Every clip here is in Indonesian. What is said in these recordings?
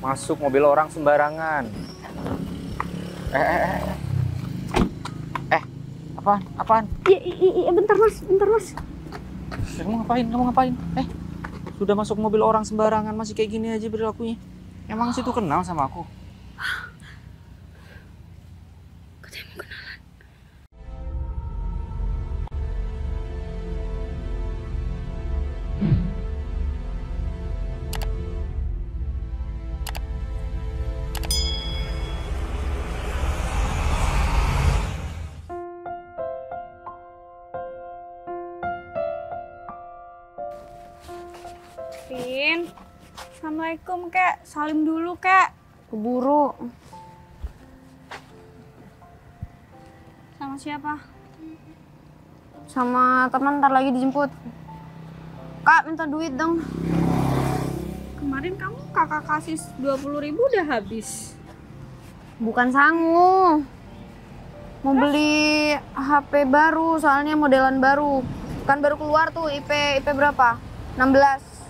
masuk mobil orang sembarangan. Apaan? Iya, bentar mas. Kamu ngapain? Sudah masuk mobil orang sembarangan masih kayak gini aja perilakunya. Emang situ kenal sama aku? Katanya mau kenalan. Vin, assalamualaikum kek, salim dulu kek. Keburu. Sama siapa? Sama teman ntar lagi dijemput. Kak, minta duit dong. Kemarin kamu kakak kasih 20.000 udah habis. Bukan sangu. Mau beli HP baru, soalnya modelan baru. Kan baru keluar tuh IP berapa? 16.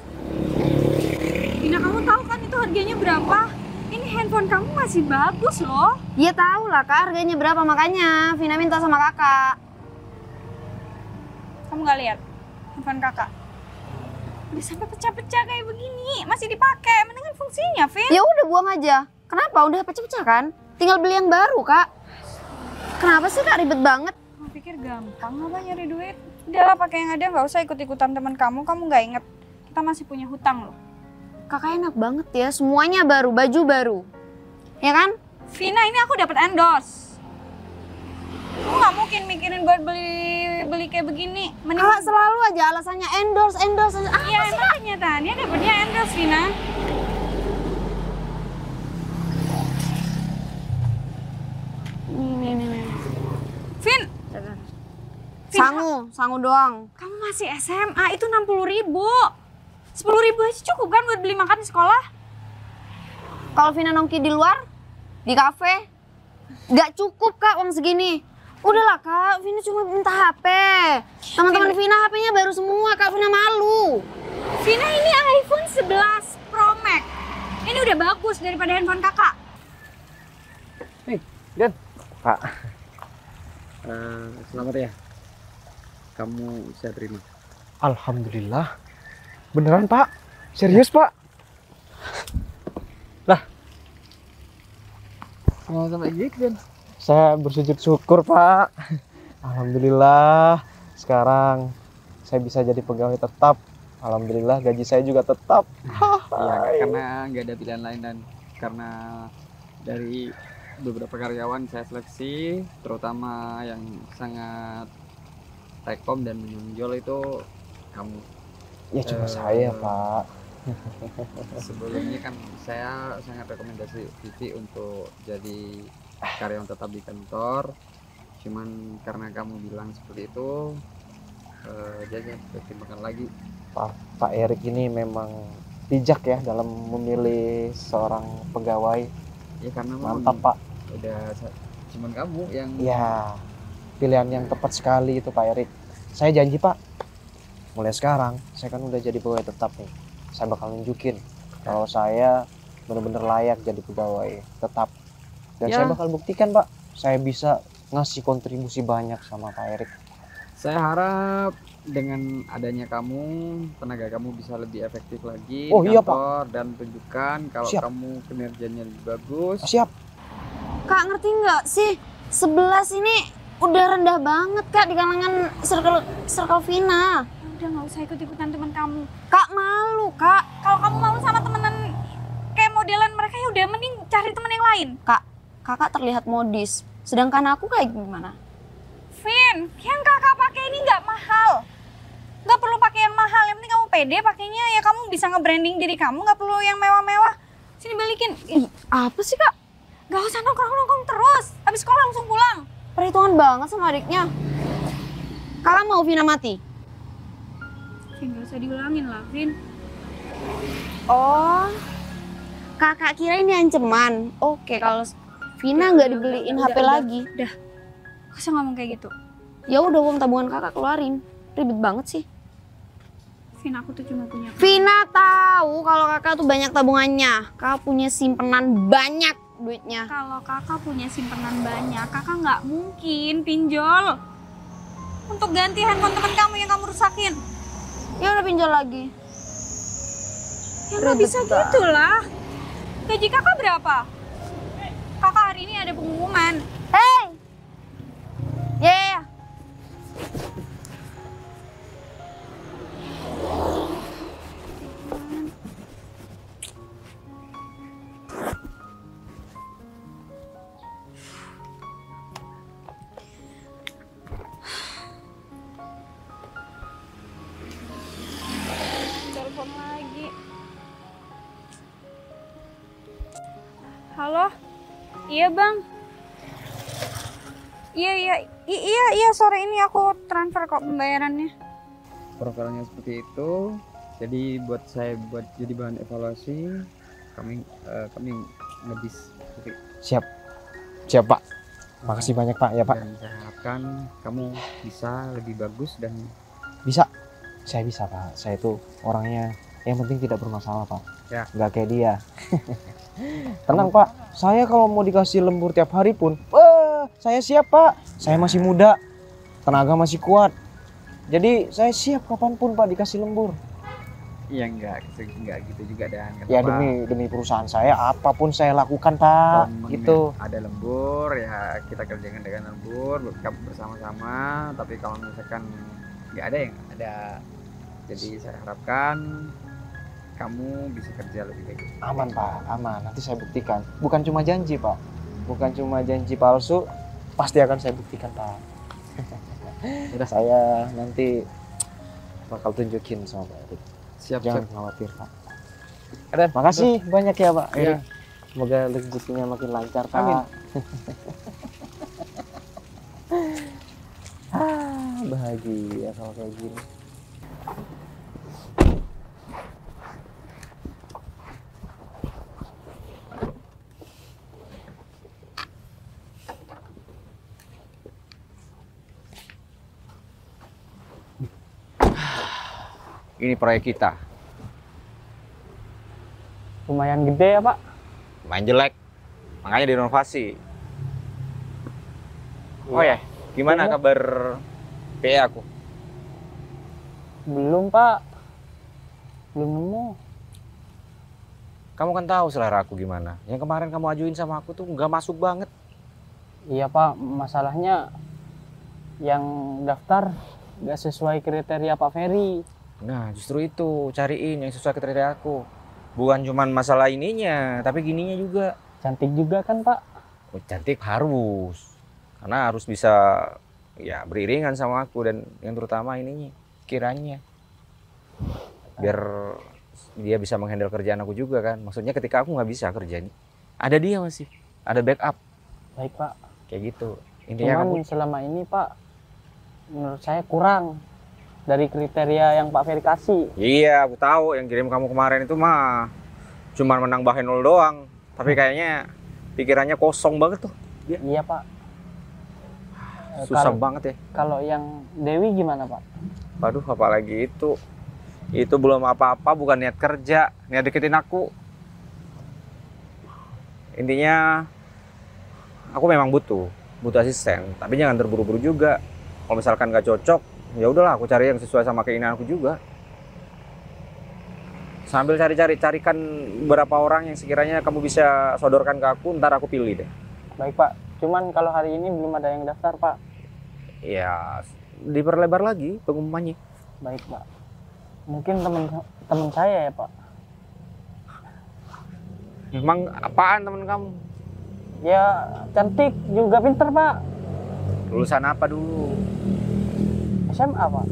Vina, kamu tahu kan itu harganya berapa? Ini handphone kamu masih bagus loh. Iya tahu lah kak harganya berapa, makanya Vina minta sama kakak. Kamu nggak lihat handphone kakak? Udah sampai pecah-pecah kayak begini, masih dipakai. Mendingan fungsinya, Vin. Ya udah buang aja. Kenapa? Udah pecah-pecah kan? Tinggal beli yang baru kak. Kenapa sih kak ribet banget? Kamu pikir gampang apa nyari duit? Udahlah pakai yang ada, nggak usah ikut-ikutan teman kamu. Kamu nggak inget kita masih punya hutang loh. Kakak enak banget ya, semuanya baru, baju baru. Ya kan? Vina, ini aku dapat endorse. Kamu nggak mungkin mikirin buat beli kayak begini. Kakak selalu aja alasannya endorse. Iya, emang kenyataannya dapatnya endorse, Vina. Nih. Vin, Sangu doang. kamu masih SMA, itu 60.000. 10.000 aja cukup kan buat beli makan di sekolah? Kalau Vina nongki di luar, di kafe, nggak cukup kak uang segini. Udahlah kak, Vina cuma minta HP. Teman-teman Vina HP-nya baru semua, kak Vina malu. Vina, ini iPhone 11 Pro Max. Ini udah bagus daripada handphone kakak. Dan Pak, selamat ya. Kamu saya terima. Alhamdulillah. Beneran Pak? Serius Pak? Lah, sama gitu kan? Saya bersujud syukur Pak. Alhamdulillah. Sekarang saya bisa jadi pegawai tetap. Alhamdulillah gaji saya juga tetap. Ya, karena nggak ada pilihan lain dan karena dari beberapa karyawan saya seleksi, terutama yang sangat tekom dan menonjol itu kamu. Ya cuma saya Pak. Sebelumnya kan saya sangat rekomendasi Vivi untuk jadi karyawan tetap di kantor. Cuman karena kamu bilang seperti itu, jadi pertimbangkan lagi. Pak Erik ini memang bijak ya dalam memilih seorang pegawai. Ya karena Mantap Pak. udah cuman kamu yang Ya, pilihan yang tepat sekali itu Pak Erik. Saya janji Pak, mulai sekarang saya kan udah jadi pegawai tetap nih. Saya bakal nunjukin kalau saya benar-benar layak jadi pegawai tetap. Dan Ya. saya bakal buktikan Pak, saya bisa ngasih kontribusi banyak sama Pak Erik. saya harap dengan adanya kamu, tenaga kamu bisa lebih efektif lagi Oh, di iya, kantor dan tunjukkan kalau Siap. kamu kinerjanya lebih bagus. Siap. Kak ngerti nggak sih? 11 ini udah rendah banget kak di kalangan circle Vina. Udah nggak usah ikut-ikutan teman kamu. Kak malu kak. Kalau kamu malu sama temenan kayak modelan mereka, ya udah mending cari teman yang lain. Kak, kakak terlihat modis. Sedangkan aku kayak gimana? Vin, yang kakak pakai ini nggak mahal. Nggak perlu pakai yang mahal, yang penting kamu pede pakainya. Ya kamu bisa nge-branding diri kamu, nggak perlu yang mewah-mewah. Sini balikin. Ih, apa sih kak? Gak usah nongkrong-nongkrong terus. Habis sekolah langsung pulang. Perhitungan banget sama adiknya. Kakak mau Vina mati? Vin, gak usah diulangin lah, Vin. Oh, kakak kira ini ancaman. Oke, kalau Vina nggak dibeliin HP lagi. Udah, gak usah ngomong kayak gitu. Ya udah uang tabungan kakak keluarin. Ribet banget sih. Vin, aku tuh cuma punya Vina tahu kalau kakak tuh banyak tabungannya. Kakak punya simpenan banyak duitnya. Kalau kakak punya simpenan banyak, kakak nggak mungkin pinjol untuk ganti handphone teman kamu yang kamu rusakin. Ya udah pinjol lagi. Ya nggak Ribet bisa banget. gitu lah. Gaji kakak berapa? Kakak hari ini ada pengumuman. Hey! Ya, ya, ya. Telepon lagi. Halo? Iya bang. Iya sore ini aku transfer kok pembayarannya. Profilnya seperti itu. Jadi buat jadi bahan evaluasi, kami ngebis. Siap. Siap, Pak. Makasih banyak, Pak, ya, Pak. Dan saya harapkan kamu bisa lebih bagus dan Bisa. Saya bisa, Pak. Saya itu orangnya yang penting tidak bermasalah, Pak. Ya. Nggak kayak dia. Tenang, Pak. Saya kalau mau dikasih lembur tiap hari pun, saya siap, Pak. Saya masih muda. Tenaga masih kuat. Jadi saya siap kapanpun, Pak, dikasih lembur. ya enggak gitu juga dan Ya demi perusahaan saya, apapun saya lakukan, Pak. Gitu. ada lembur ya kita kerjakan dengan lembur bersama-sama, tapi kalau misalkan nggak ada yang ada. Jadi saya harapkan kamu bisa kerja lebih baik. Aman, Pak. Aman. Nanti saya buktikan. Bukan cuma janji, Pak. Bukan cuma janji palsu, pasti akan saya buktikan, Pak. Udah, saya nanti bakal tunjukin sama Pak Erik. Siap. Jangan khawatir, Pak. Ada, makasih banyak ya, Pak Iya. Erik. Semoga rezekinya makin lancar, Pak. Amin. Bahagia kalau kayak gini. Ini proyek kita. Lumayan gede ya Pak. Main jelek. Makanya direnovasi. Oh ya, gimana Iya. kabar PA aku? Belum Pak. Belum nemu. Kamu kan tahu selera aku gimana. Yang kemarin kamu ajuin sama aku tuh nggak masuk banget. Iya Pak, masalahnya yang daftar nggak sesuai kriteria Pak Ferry. Nah, justru itu cariin yang sesuai kriteria aku. Bukan cuman masalah ininya, tapi gininya juga. Cantik juga kan Pak? Oh, cantik harus. Karena harus bisa ya beriringan sama aku dan yang terutama ininya, kiranya. Biar dia bisa menghandle kerjaan aku juga kan. Maksudnya ketika aku nggak bisa kerja nih, ada dia masih, ada backup Baik Pak. kayak gitu. Intinya Cuman kamu selama ini Pak, menurut saya kurang dari kriteria yang Pak Ferry kasih. iya, aku tahu yang kirim kamu kemarin itu mah cuman menambahin 0 doang. Tapi kayaknya pikirannya kosong banget tuh. Iya Pak. Susah banget ya. Kalau yang Dewi gimana Pak? Waduh, apalagi itu. Itu belum apa-apa, bukan niat kerja, niat deketin aku. Intinya aku memang butuh asisten, tapi jangan terburu-buru juga. Kalau misalkan nggak cocok, ya udahlah aku cari yang sesuai sama keinginan aku juga. Sambil carikan beberapa orang yang sekiranya kamu bisa sodorkan ke aku, ntar aku pilih deh. Baik Pak. Cuman kalau hari ini belum ada yang daftar Pak. Ya, diperlebar lagi pengumumannya. Baik Pak. Mungkin teman saya ya Pak. Emang apaan temen kamu? Ya cantik juga pinter Pak. Lulusan apa dulu? SMA Pak.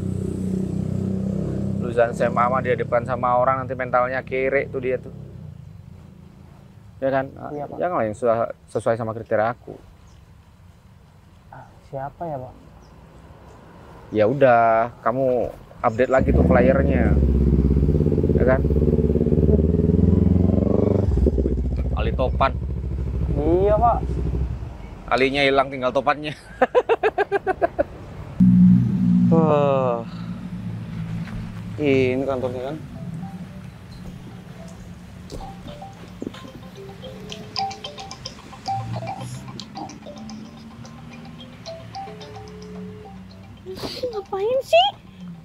Lulusan SMA mah dia depan sama orang nanti mentalnya kere tuh dia tuh. Ya kan? Iya, Pak. Janganlah yang sesuai sama kriteria aku. Siapa ya Pak? Ya udah, kamu update lagi tuh flyernya. Ya kan? Ali topan. Iya Pak. Alinya hilang tinggal topannya. Ini kantornya kan. Ngapain sih?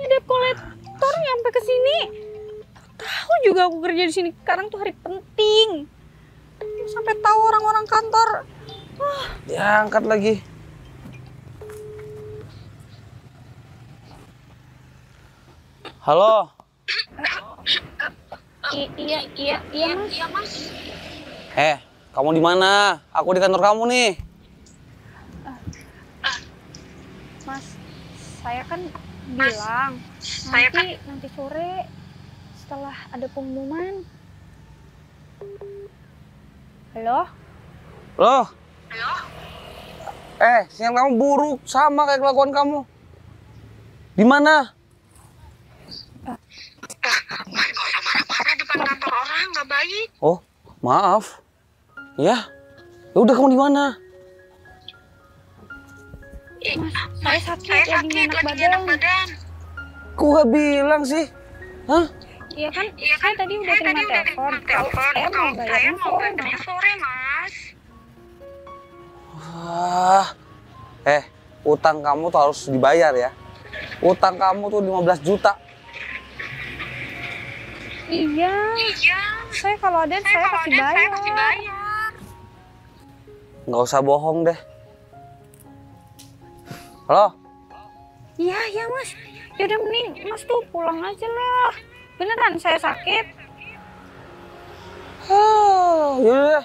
Ini debt collector nyampe ke sini. Tahu juga aku kerja di sini. Sekarang tuh hari penting. Sampai tahu orang-orang kantor. Diangkat lagi. Halo. Iya mas. Kamu di mana? Aku di kantor kamu nih. Mas, saya kan bilang nanti sore setelah ada pengumuman. Halo? Loh. Sinyal kamu buruk sama kayak kelakuan kamu. Di mana? Nggak usah marah-marah depan kantor orang, nggak baik. Oh, maaf. Ya. Ya udah kamu di mana? Mas, saya sakit lagi nggak enak badan. Kok gak bilang sih? Hah? Iya kan, saya tadi udah terima telepon. Saya mau bayarnya Sore, Mas. Wah. Utang kamu tuh harus dibayar ya. Utang kamu tuh 15 juta. Iya. Saya kalau ada saya pasti bayar. Nggak usah bohong deh. Halo? Iya mas. Yaudah mending mas tuh pulang aja lah. Beneran saya sakit. Yaudah deh.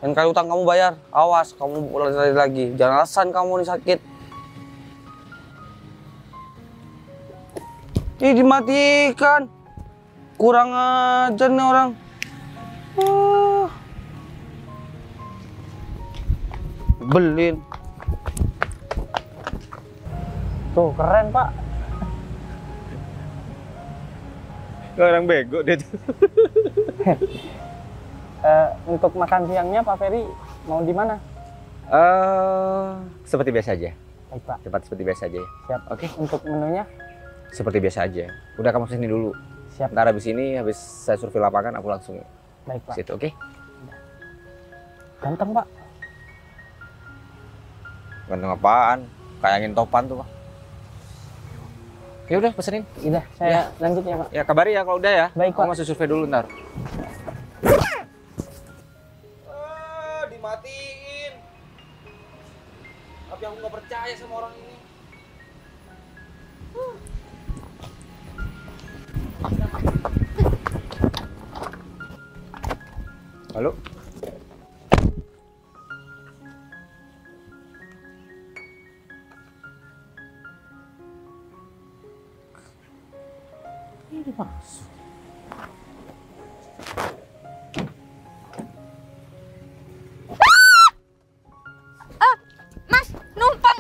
Dan kali utang kamu bayar, awas kamu lagi. Jangan alasan kamu nih sakit. Ih, dimatikan. Kurang ajar nih orang. Belin. Tuh, keren, Pak. Orang bego dia tuh. Untuk makan siangnya Pak Ferry mau di mana? Seperti biasa aja. Baik, Pak. Cepat seperti biasa aja ya. Siap. Oke. Untuk menunya? Seperti biasa aja. Udah kamu sini dulu. Siap. Ntar habis ini, habis saya survei lapangan, aku langsung Baik, Pak. situ, oke? Ganteng, Pak. Ganteng apaan? Kayak angin topan tuh, Pak. Ya udah, pesenin. Udah, saya lanjut ya, Pak. Ya kabari ya kalau udah ya. Baik, Aku Pak. masih survei dulu ntar. Dimatiin. Tapi aku nggak percaya sama orang ini. Halo? Ini masuk. Mas, numpang.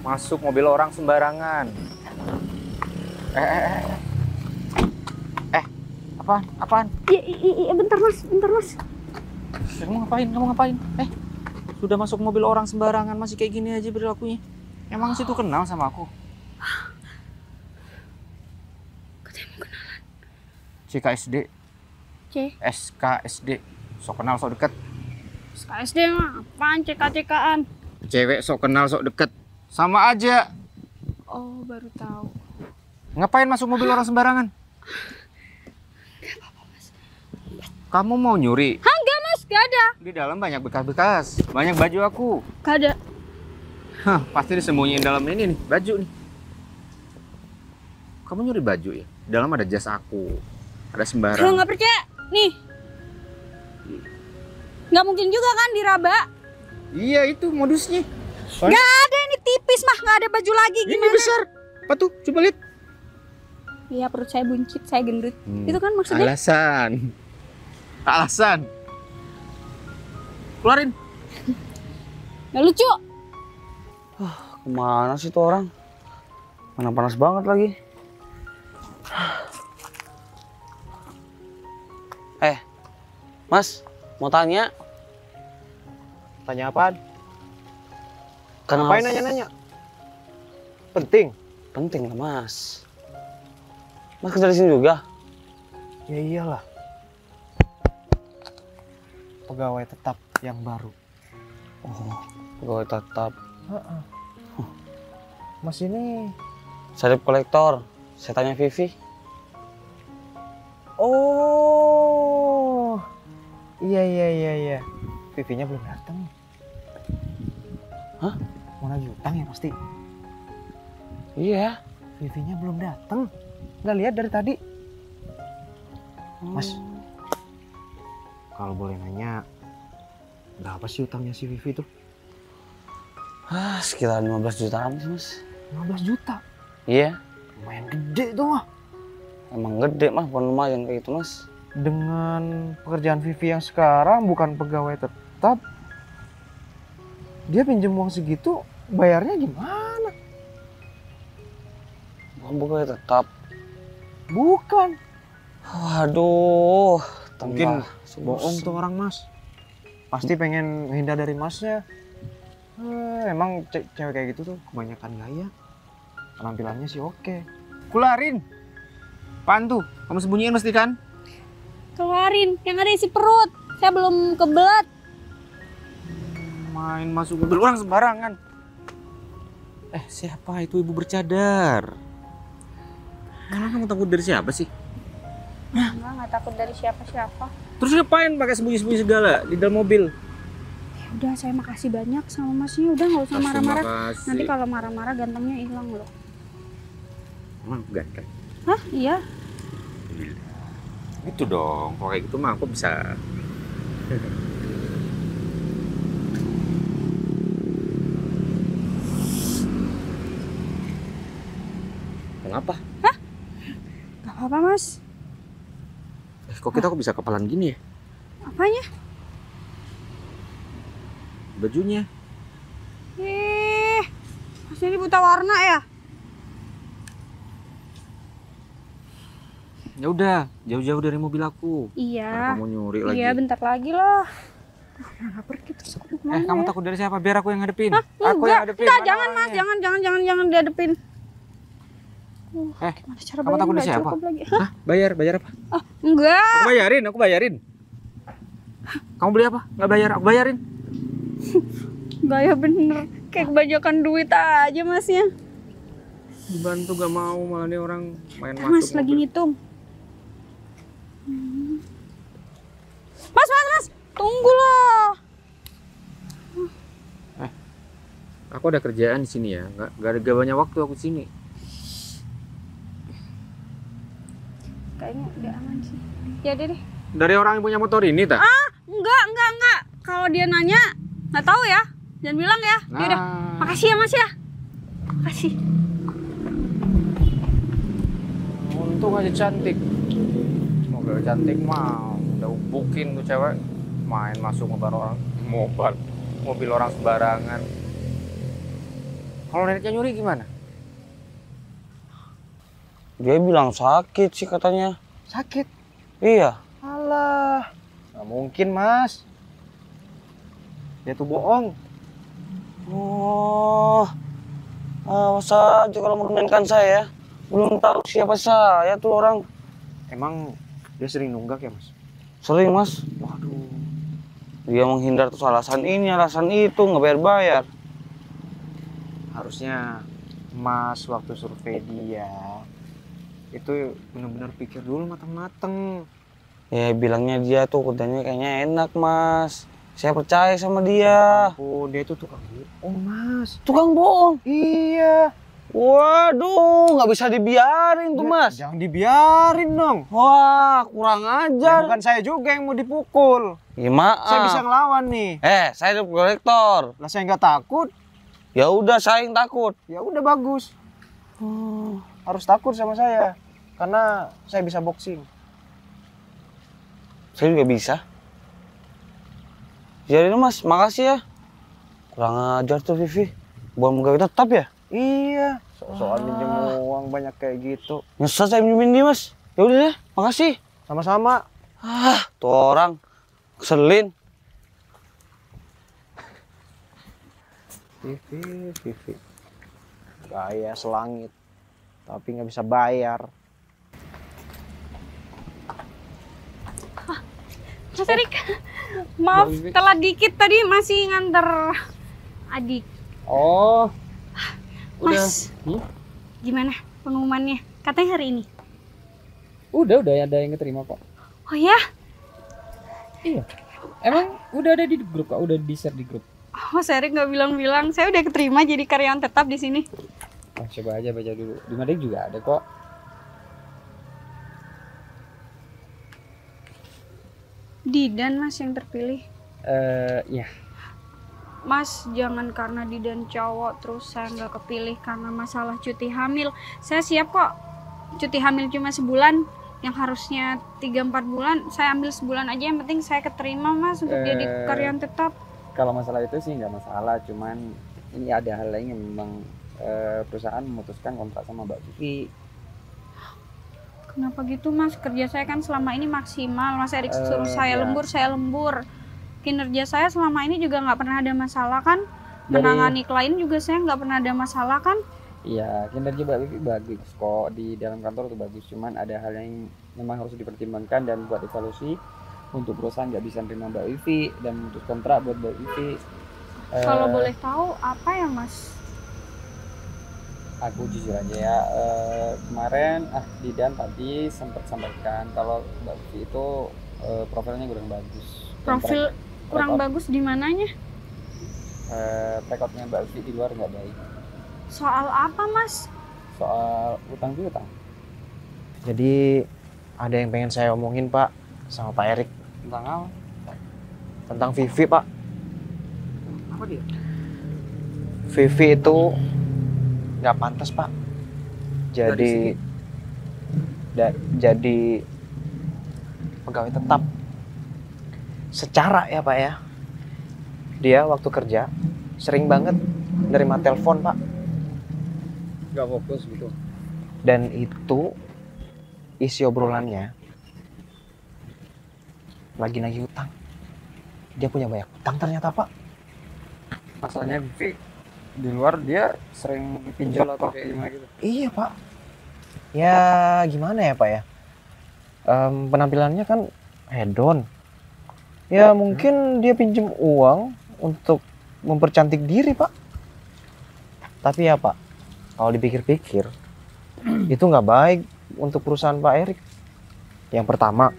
Masuk mobil orang sembarangan. Apaan? Iya, bentar mas. Kamu ngapain? Sudah masuk mobil orang sembarangan masih kayak gini aja perilakunya. Emang situ kenal sama aku? Katanya mau kenalan. CKSD. SKSD. Sok kenal sok deket. SKSD mah apaan CK-CKan? Cewek sok kenal sok deket. Sama aja. Oh, baru tahu. Ngapain masuk mobil orang sembarangan? Kamu mau nyuri? Enggak mas, gak ada. Di dalam banyak bekas-bekas. Banyak baju aku. Gak ada. Hah, pasti disembunyiin dalam ini nih, baju nih. Kamu nyuri baju ya? Di dalam ada jas aku. Ada Kalau sembarang. nggak percaya, nih. Nggak mungkin juga kan diraba. Iya, itu modusnya. Nggak ada, ini tipis mah, nggak ada baju lagi. Ini Gimana? besar. Apa tuh? Coba lihat. Iya, perut saya buncit, saya gendut. Itu kan maksudnya. Alasan. Keluarin. Nggak lucu. Kemana sih tuh orang? Mana panas banget lagi. Mas, mau tanya. Tanya apaan? Kenal Ngapain nanya-nanya? Penting. Penting lah mas. Mas kerja di sini juga? Ya iyalah. Pegawai tetap yang baru. Oh, pegawai tetap. Heeh. Mas ini. Saya debt kolektor. Saya tanya Vivi. Oh. Iya. Vivinya belum datang. Hah? Mau nagih utang ya pasti. Iya. Vivinya belum datang. Nggak lihat dari tadi. Mas, kalau boleh nanya, berapa sih utangnya si Vivi tuh? Sekitar 15 jutaan sih mas. 15 juta? Iya. Lumayan gede tuh mah. Emang gede mah, bukan lumayan kayak gitu mas. Dengan pekerjaan Vivi yang sekarang bukan pegawai tetap, dia pinjam uang segitu, bayarnya gimana? Bukan pegawai tetap. Bukan. Waduh. Mungkin bohong tuh orang mas. Pasti pengen menghindar dari masnya. Emang cewek kayak gitu tuh kebanyakan gaya. Penampilannya sih oke. Kularin. Apaan tuh? Kamu sembunyiin mesti kan? Keluarin, yang ada isi perut. Saya belum kebelet. Main masuk mobil orang sembarangan. Siapa itu ibu bercadar? Malah kamu takut dari siapa sih? Nggak takut dari siapa-siapa. Terus ngapain pakai sembunyi-sembunyi segala di dalam mobil? Ya udah, saya makasih banyak sama masnya. Udah nggak usah marah-marah. Makasih. Nanti kalau marah-marah gantengnya hilang loh. Emang aku ganteng? Hah? Iya. Itu dong, kalau kayak gitu mah aku bisa. Kenapa? Gak apa-apa mas. Kok kita bisa kepalan gini ya? Apanya? Bajunya. Mas ini buta warna ya? Ya udah, jauh-jauh dari mobil aku. Iya. Kamu nyuri lagi. Iya, bentar lagi lah. Lapar gitu, terus aku mau kemana Kamu ya? takut dari siapa? Biar aku yang ngadepin. Aku yang ngadepin. enggak, Mana jangan mas, orangnya? jangan dihadepin. Gimana cara kamu takut dari nggak siapa? cukup lagi. Hah? Bayar apa? Enggak. Aku bayarin. Kamu beli apa? Nggak bayar, aku bayarin. Gaya bener, kayak kebanyakan duit aja masnya. Dibantu gak mau, malah nih orang main masuk. Mas lagi ngitung. Mas, tunggu loh. Aku ada kerjaan di sini ya, gak banyak waktu aku di sini. Kayaknya udah aman sih. Ya deh. Dari orang yang punya motor ini tak? Enggak. Kalau dia nanya, nggak tahu ya. Jangan bilang ya. Yaudah, makasih ya mas ya. Makasih. Untung aja cantik. Mobil cantik mah udah ubukin tuh cewek. Main masuk mobil orang sembarangan. Kalau neneknya nyuri gimana? Dia bilang sakit sih katanya. Sakit? Iya. Alah, nggak mungkin mas. Dia tuh bohong. Oh, masa aja kalau memainkan saya. Belum tahu siapa saya tuh orang. Emang dia sering nunggak ya mas? Sering mas. Waduh. Dia menghindar tuh alasan ini, alasan itu, nggak bayar-bayar. Harusnya mas waktu survei dia itu benar-benar pikir dulu matang-matang. Ya bilangnya dia tuh kerjanya kayaknya enak mas. Saya percaya sama dia. Oh, dia itu tukang bohong mas. Tukang bohong? Iya. Waduh, nggak bisa dibiarin tuh mas. Jangan dibiarin dong. Wah, kurang Ya, ajar. bukan saya juga yang mau dipukul. Ya, maaf. Saya bisa ngelawan nih. Saya debt kolektor. Lah saya nggak takut. Ya udah, saya yang takut. Ya udah bagus. Harus takut sama saya. Karena saya bisa boxing. Saya juga bisa. Jadi mas, makasih ya. Kurang ajar tuh Vivi. Bukan pegawai tetap ya? Iya. Soal minjem uang banyak kayak gitu. Nyesel saya minjemin dia mas. Ya udah deh, makasih. Sama-sama. Tuh orang keselin. Vivi. Gaya selangit. tapi nggak bisa bayar. Mas Erik, maaf telat dikit tadi masih nganter adik. Oh, udah. Mas, gimana pengumumannya? Katanya hari ini. Udah ada yang keterima kok. Oh ya? Iya. Emang udah ada di grup kok, udah di-share di grup. Mas Erik nggak bilang-bilang, saya udah keterima jadi karyawan tetap di sini. Oh, coba aja baca dulu. Di Madek juga ada kok. Didan Mas yang terpilih. Ya. Mas jangan karena Didan cowok terus saya nggak kepilih karena masalah cuti hamil. Saya siap kok. Cuti hamil cuma sebulan, yang harusnya 3-4 bulan saya ambil sebulan aja, yang penting saya keterima Mas untuk jadi karyawan tetap. Kalau masalah itu sih nggak masalah, cuman ini ada hal lain yang memang perusahaan memutuskan kontrak sama Mbak Vivi. Kenapa gitu Mas? Kerja saya kan selama ini maksimal. Mas Erik suruh saya lembur. Kinerja saya selama ini juga nggak pernah ada masalah kan? Menangani klien juga saya nggak pernah ada masalah kan? Iya, kinerja Mbak Vivi bagus kok, di dalam kantor itu bagus. Cuman ada hal yang memang harus dipertimbangkan dan buat evaluasi untuk perusahaan nggak bisa terima Mbak Vivi dan memutus kontrak buat Mbak Vivi. Kalau boleh tahu apa ya Mas? Aku jujur aja ya, kemarin Didan tadi sempat sampaikan kalau Mbak Vivi itu profilnya kurang bagus. Profil kurang bagus di mananya? Rekodnya Mbak Vivi di luar nggak baik. Soal apa Mas? Soal utang piutang. Jadi ada yang pengen saya omongin Pak sama Pak Erik. Tentang apa? Tentang Vivi Pak. Apa dia? Vivi itu nggak pantas Pak. Jadi pegawai tetap. Secara ya Pak ya, dia waktu kerja sering banget nerima telepon Pak. Gak fokus gitu. Dan itu isi obrolannya lagi nagih utang. Dia punya banyak utang ternyata Pak. Masalahnya Vivi di luar dia sering pinjol atau kayak gimana gitu. Iya Pak. Ya gimana ya Pak ya. Penampilannya kan hedon. Ya mungkin dia pinjem uang untuk mempercantik diri Pak. Tapi ya Pak, kalau dipikir-pikir itu nggak baik untuk perusahaan Pak Erik. Yang pertama,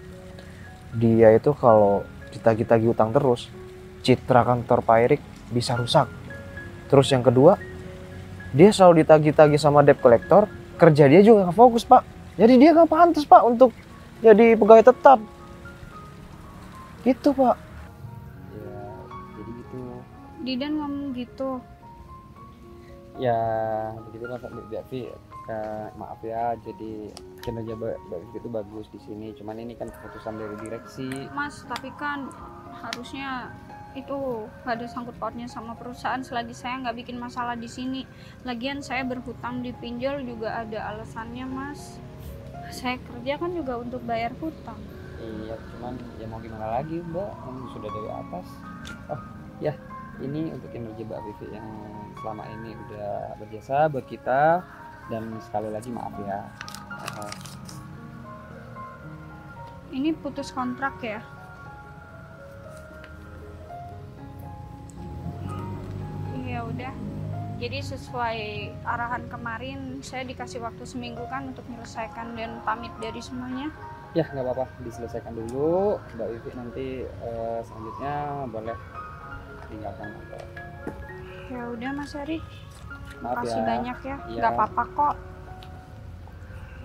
dia itu kalau ditagih-tagih utang terus, citra kantor Pak Erik bisa rusak. Terus yang kedua, dia selalu ditagih-tagih sama debt collector, kerja dia juga nggak fokus Pak. Jadi dia nggak pantas Pak untuk jadi pegawai tetap. Gitu Pak. Ya, jadi gitu. Didan ngomong gitu. Ya, begitulah Pak Vivi. Maaf ya, jadi kinerja Mbak Vivi itu bagus di sini. Cuman ini kan keputusan dari direksi. Mas, tapi kan harusnya itu gak ada sangkut pautnya sama perusahaan selagi saya nggak bikin masalah di sini. Lagian saya berhutang di pinjol juga ada alasannya Mas. Saya kerja kan juga untuk bayar hutang. Iya, cuman ya mau gimana lagi Mbak, kan sudah dari atas. Oh ya, ini untuk kinerja Mbak Vivi yang selama ini udah berjasa buat kita. Dan sekali lagi maaf ya. Ini putus kontrak ya? Ya udah. Jadi sesuai arahan kemarin, saya dikasih waktu seminggu kan untuk menyelesaikan dan pamit dari semuanya. Ya nggak apa-apa, diselesaikan dulu. Mbak Vivi nanti selanjutnya boleh tinggalkan kantor. Ya udah Mas Erik. Maaf Makasih ya. banyak ya. Iya. Nggak apa-apa kok.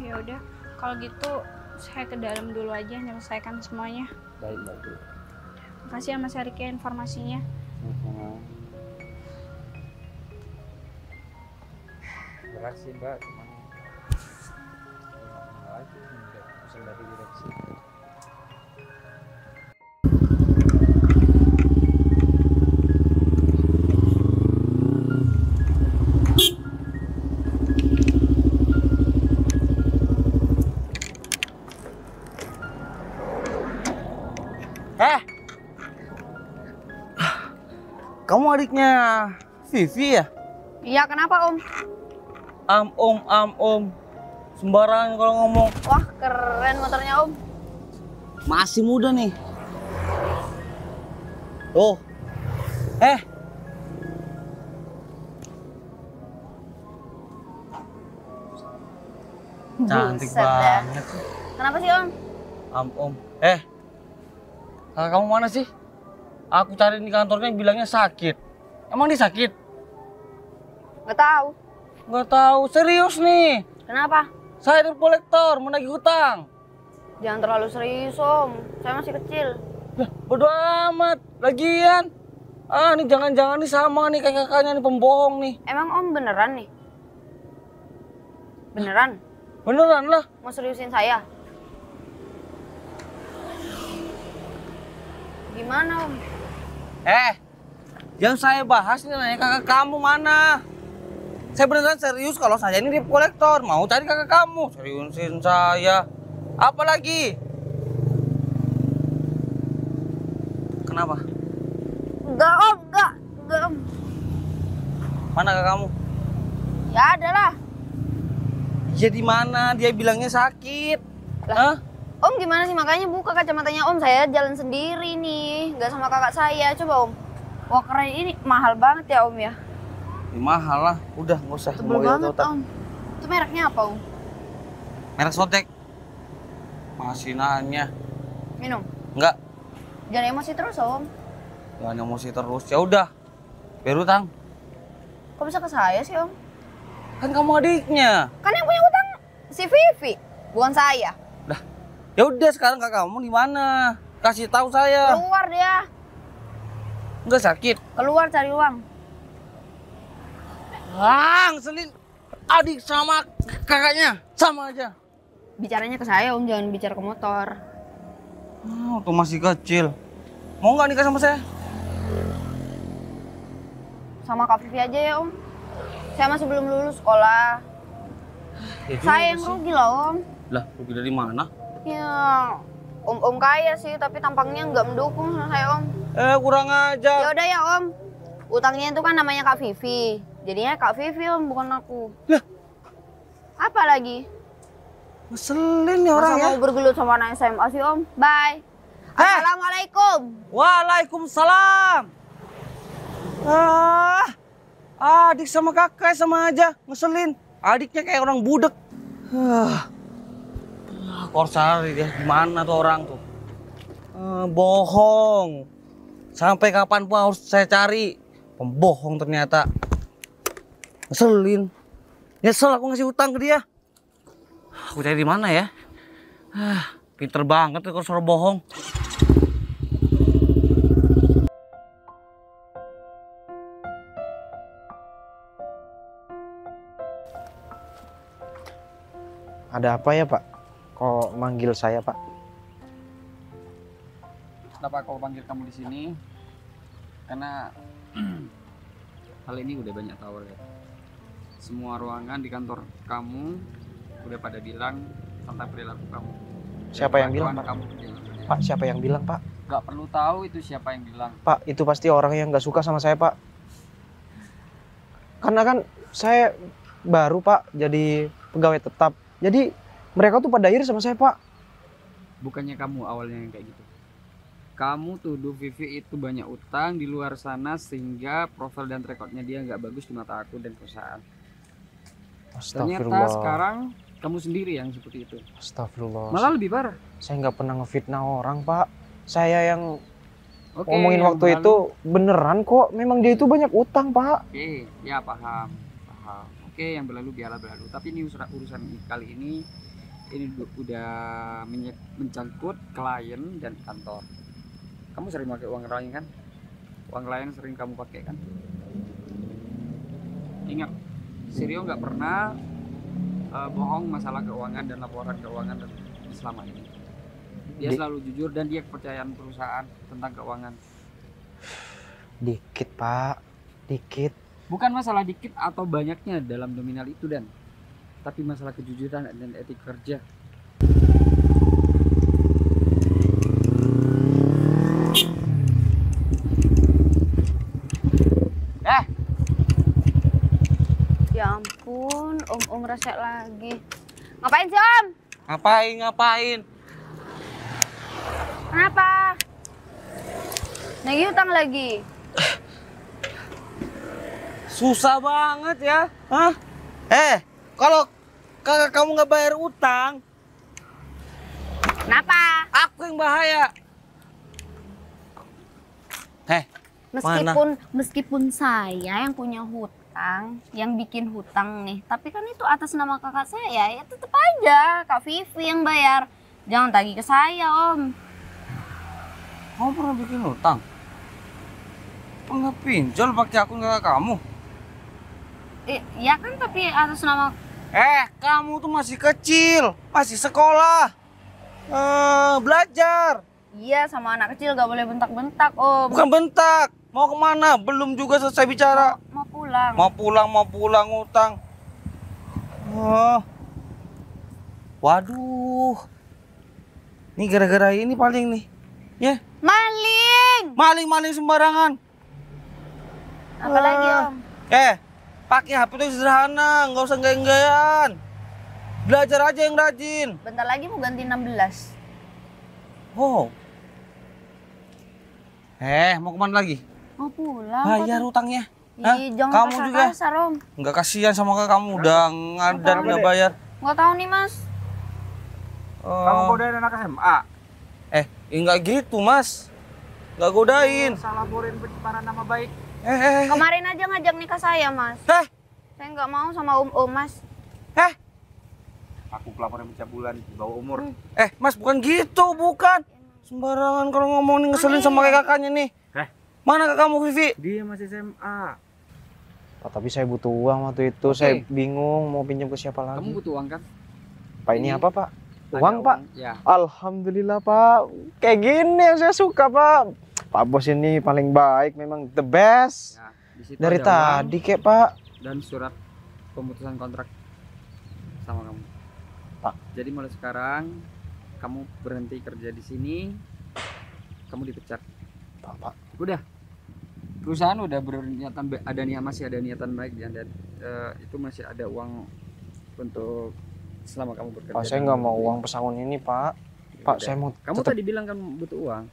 Ya udah. Kalau gitu saya ke dalam dulu aja menyelesaikan semuanya. Baik Mbak Vivi. Makasih ya Mas Erik ya informasinya. Sama-sama. Berat sih Mbak, cuman gimana lagi, udah keputusan dari direksi. Kamu adiknya Vivi ya? Iya, kenapa Om? Om. Sembarangan kalau ngomong. Wah, keren motornya Om. Masih muda nih. Tuh. Cantik Buset dah. banget. Kenapa sih Om? Om. Kakak kamu mana sih? Aku cari di kantornya bilangnya sakit. Emang dia sakit? Nggak tahu. Nggak tahu. Serius nih. Kenapa? Saya debt collector, menagih hutang. Jangan terlalu serius Om. Saya masih kecil. Lah, bodo amat. Lagian. Ini jangan-jangan nih sama nih kayak kakaknya nih pembohong nih. Emang Om beneran nih? Beneran? Beneran lah. Mau seriusin saya? Gimana Om? Yang saya bahas nih nanya kakak kamu mana? Saya beneran serius kalau saya ini debt collector. Mau cari kakak kamu. Seriusin saya. Apa lagi? Kenapa? Enggak Om, enggak Om. Mana kakak kamu? Ya ada lah. Ya di mana? Dia bilangnya sakit. Lah. Hah? Om gimana sih? Makanya buka kacamatanya Om. Saya jalan sendiri nih, nggak sama kakak saya. Coba Om. Wah keren, ini mahal banget ya Om ya. Ya, mahal lah. Udah nggak usah. Tebel banget Om. Itu mereknya apa Om? Merek Sotek. Masih nanya. Minum. Enggak. Jangan emosi terus Om. Jangan emosi terus. Ya udah. Biar utang. Kok bisa ke saya sih Om? Kan kamu adiknya. Kan yang punya utang si Vivi, bukan saya. Ya udah sekarang kakak kamu di mana? Kasih tahu saya. Keluar dia. Enggak sakit. Keluar cari uang. Selin. Adik sama kakaknya sama aja. Bicaranya ke saya Om, jangan bicara ke motor. Tuh masih kecil. Mau nggak nikah sama saya? Sama Kak Vivi aja ya Om. Saya masih belum lulus sekolah. Ya juga Saya yang sih. rugi lah Om. Lah, rugi dari mana? Ya, Om kaya sih, tapi tampangnya nggak mendukung sama saya Om. Kurang Ya ajar. udah ya Om. Utangnya itu kan namanya Kak Vivi. Jadinya Kak Vivi Om, bukan aku. Lah. Apa lagi? Ngeselin nih orang Masa ya. mau bergelut sama anak SMA sih Om? Bye. Assalamualaikum. Waalaikumsalam. Adik sama kakak sama aja, ngeselin. Adiknya kayak orang budek. Aku harus cari dia gimana tuh orang tuh. Bohong. Sampai kapan pun harus saya cari. Pembohong ternyata. Ngeselin. Nyesel aku ngasih utang ke dia. Aku cari di mana ya? Pinter banget tuh kalau suruh bohong. Ada apa ya Pak? Kok manggil saya Pak? Kenapa aku panggil kamu di sini? Karena hal ini udah banyak tahu ya. Semua ruangan di kantor kamu udah pada bilang tentang perilaku kamu. Siapa yang bilang Pak? Kamu. Pak, siapa yang bilang Pak? Gak perlu tahu itu siapa yang bilang. Pak, itu pasti orang yang nggak suka sama saya Pak. Karena kan saya baru Pak jadi pegawai tetap. Jadi mereka tuh pada iri sama saya Pak. Bukannya kamu awalnya yang kayak gitu. Kamu tuduh Vivi itu banyak utang di luar sana sehingga profil dan rekodnya dia nggak bagus di mata aku dan perusahaan. Ternyata Astagfirullah. sekarang kamu sendiri yang seperti itu. Astagfirullah. Malah lebih parah. Saya nggak pernah ngefitnah orang Pak. Saya yang Oke, ngomongin yang waktu berlalu- itu beneran kok. Memang dia itu banyak utang Pak. Oke, ya paham. Oke, yang berlalu biarlah berlalu. Tapi ini urusan kali ini udah mencangkut klien dan kantor. Kamu sering pakai uang klien kan? Uang klien sering kamu pakai kan? Ingat, Sirio nggak pernah bohong masalah keuangan dan laporan keuangan selama ini. Dia selalu jujur dan dia kepercayaan perusahaan tentang keuangan. Dikit Pak, dikit. Bukan masalah dikit atau banyaknya dalam nominal itu dan tapi masalah kejujuran dan etik kerja. Ya ampun, Om resek lagi. Ngapain sih Om? Ngapain? Kenapa? Nagih hutang lagi. Susah banget ya. Hah? Kalau kakak kamu nggak bayar utang, Kenapa? aku yang bahaya. Meskipun saya yang punya hutang, yang bikin hutang nih, tapi kan itu atas nama kakak saya, ya tetap aja Kak Vivi yang bayar. Jangan tagih ke saya, Om. Kamu pernah bikin utang? Enggak pinjol pakai akun kakak kamu. Ya kan, tapi atas nama... Kamu tuh masih kecil, masih sekolah, belajar. Iya, sama anak kecil gak boleh bentak-bentak, Om. Bukan bentak, mau kemana? Belum juga selesai bicara. Mau pulang. Mau pulang utang. Waduh, ini gara-gara ini paling nih, ya? Maling sembarangan. Apalagi, Om? Pakai HP itu sederhana, nggak usah gaya-gayaan. Belajar aja yang rajin. Bentar lagi mau ganti 16. Oh. Mau kemana lagi? Mau pulang. Bayar utangnya. Ih, jangan Kamu juga kasar, Om. nggak kasihan sama kakak kamu udah ngadan nggak bayar. Nggak tahu nih, Mas. Kamu godain anak SMA? Nggak gitu, Mas. Nggak godain. Salah laporin pencemaran nama baik. Kemarin aja ngajak nikah saya, Mas. Saya nggak mau sama Om, Mas. Aku pelaporan pencabulan di bawah umur. Mas, bukan gitu, bukan. Sembarangan kalau ngomong nih ngeselin sama kayak kakaknya nih. Mana kakak kamu, Vivi? Dia masih SMA. Pak, tapi saya butuh uang waktu itu. Saya bingung mau pinjam ke siapa lagi. Kamu butuh uang kan? Pak, ini apa, Pak? Uang, Pak? Ya. Alhamdulillah, Pak. Kayak gini yang saya suka, Pak. Pak Bos ini paling baik, memang the best. Ya, di situ Dari ada tadi kayak, Pak. dan surat pemutusan kontrak sama kamu. Pak. Jadi mulai sekarang kamu berhenti kerja di sini, kamu dipecat. Pak. Udah. Perusahaan udah berniatan masih ada niatan baik dan itu masih ada uang untuk selama kamu bekerja. Pak, saya nggak mau uang pesangon ini, Pak. Pak, saya mau Kamu tadi bilang kan butuh uang.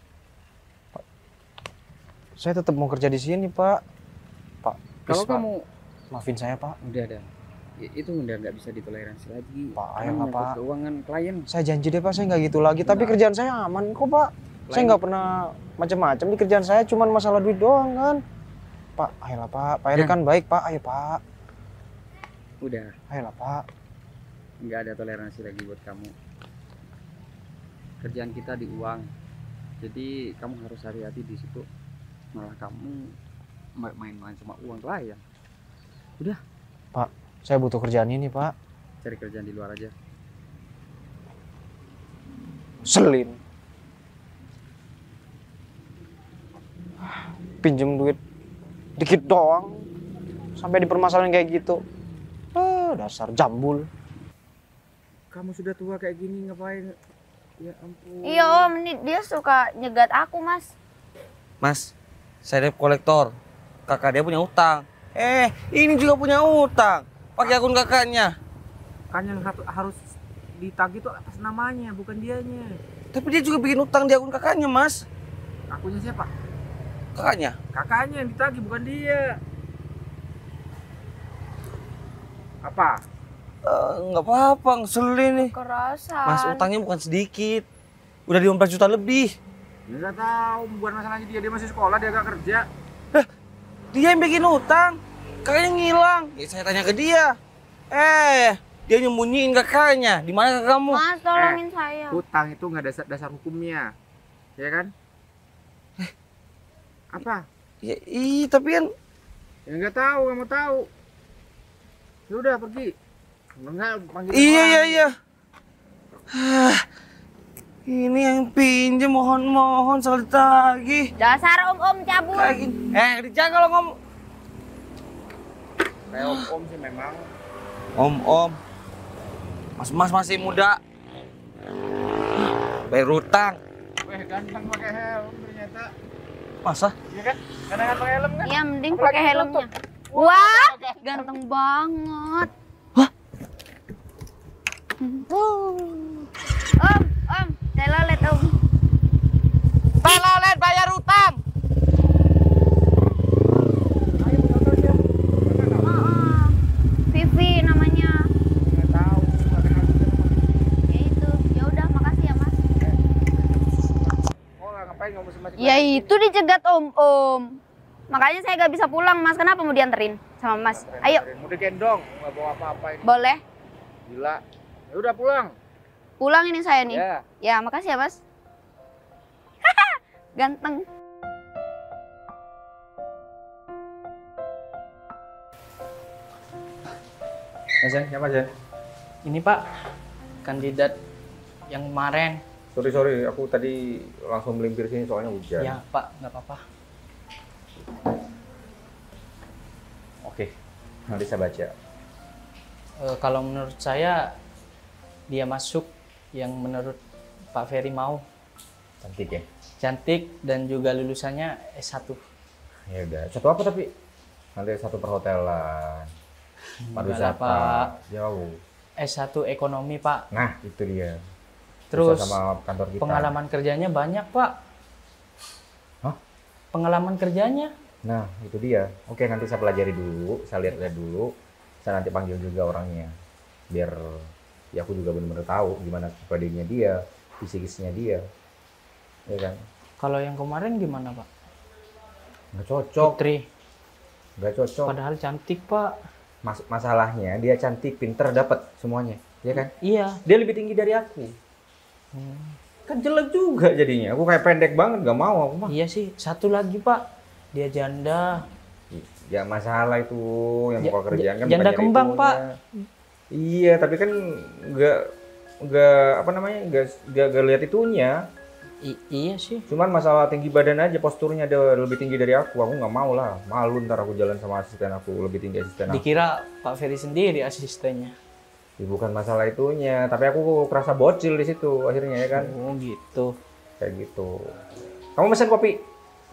Saya tetap mau kerja di sini, Pak. Pak, Kalau please, Pak. kamu Maafin saya, Pak. udah ada. Itu udah nggak bisa ditoleransi lagi. Pak, Karena ayo, menyangkut Pak. keuangan klien. Saya janji deh, Pak, saya nggak gitu lagi. Tapi Enggak. kerjaan saya aman kok, Pak. Saya nggak pernah macam-macam di kerjaan saya, cuman masalah duit doang kan. Pak, ayolah, Pak. Pak Erik kan baik, Pak. Ayo, Pak. Udah, Ayolah, Pak. nggak ada toleransi lagi buat kamu. Kerjaan kita di uang. Jadi kamu harus hati-hati di situ. Malah kamu main-main sama uang klien. Udah, Saya butuh kerjaan ini, Pak. cari kerjaan di luar aja. Selin. Pinjem duit dikit doang. Sampai dipermasalahin kayak gitu. Dasar jambul. Kamu sudah tua kayak gini ngapain? Ya ampun. Iya, Om. Ini dia suka nyegat aku, Mas. Mas, saya debt kolektor. Kakak dia punya utang. Ini juga punya utang. Pakai akun kakaknya. Kan yang harus ditagih itu atas namanya, bukan dianya. Tapi dia juga bikin utang di akun kakaknya, Mas. Akunya siapa? Kakaknya. Kakaknya yang ditagih, bukan dia. Apa? Nggak apa-apa, ngeselin nih. Kerasan. Mas, utangnya bukan sedikit. Udah 15 juta lebih. Nggak tahu, bukan masalahnya dia masih sekolah, dia gak kerja. Dia yang bikin utang. Kakaknya ngilang. Ya, saya tanya ke dia. Dia nyembunyiin kakaknya. Di mana kakak kamu? Mas, tolongin saya. Hutang itu nggak dasar hukumnya, ya kan? Apa? Ya, tapi kan Ya nggak tahu, kamu tahu. Ya udah pergi. Enggak panggil iya. orang. Ini yang pinjem mohon sekali lagi. Dasar Om cabul. Kayak gini. Dijaga kalau ngomong. Kayak om sih memang. Om. Mas masih muda. Bayar utang. Ganteng pakai helm ternyata. Masa? Iya kan? Kadang pakai helm kan? Iya, mending pakai helmnya. Wah, ganteng banget. Om, telolet om. Telolet bayar utang. Vivi namanya. Nggak tahu. Ya itu. Ya udah, makasih ya Mas. Oh, ngapain ngomong sama si Ya itu dicegat om. Makanya saya gak bisa pulang Mas. Kenapa mau dianterin sama Mas? Ayo, Mau digendong, nggak bawa apa-apa ini. boleh. Gila. Ya udah pulang. Pulang ini saya nih. Ya. Ya, makasih ya Mas. Ganteng. Mas Jan, siapa Jan? Ini Pak, kandidat yang kemarin. Sorry, aku tadi langsung melimpir sini soalnya hujan. Ya Pak, nggak apa-apa. Oke, nanti saya baca. Kalau menurut saya, dia masuk yang menurut Pak Ferry mau. Cantik ya? Cantik dan juga lulusannya S1. Ya udah, satu apa tapi? Nanti satu perhotelan, Enggak lah, pariwisata, Pak. jauh. S1 ekonomi Pak. Nah, itu dia. Terus Bisa sama kantor kita. pengalaman kerjanya banyak Pak. Hah? Pengalaman kerjanya? Nah, itu dia. Oke, nanti saya pelajari dulu, saya lihat dulu. Saya nanti panggil juga orangnya. Biar ya aku juga benar-benar tahu gimana pribadinya dia, psikisnya dia. Ya kan? Kalau yang kemarin gimana Pak? Nggak cocok. Putri. Nggak cocok. Padahal cantik Pak. Masalahnya dia cantik, pinter, dapat semuanya. Ya kan? Iya. Dia lebih tinggi dari aku. Kan jelek juga jadinya. Aku kayak pendek banget, nggak mau aku mah. Iya sih. Satu lagi Pak, dia janda. Ya masalah itu yang Ja- mau kerjaan kan janda bukan kembang, itunya. Pak. Iya, tapi kan nggak apa namanya nggak lihat itunya. Iya sih. Cuman masalah tinggi badan aja, posturnya dia lebih tinggi dari aku nggak mau lah. Malu ntar aku jalan sama asisten aku lebih tinggi asisten aku. Dikira Pak Ferry sendiri asistennya. Ya, bukan masalah itunya, tapi aku kerasa bocil di situ akhirnya ya kan. Oh gitu. Kayak gitu. Kamu pesen kopi?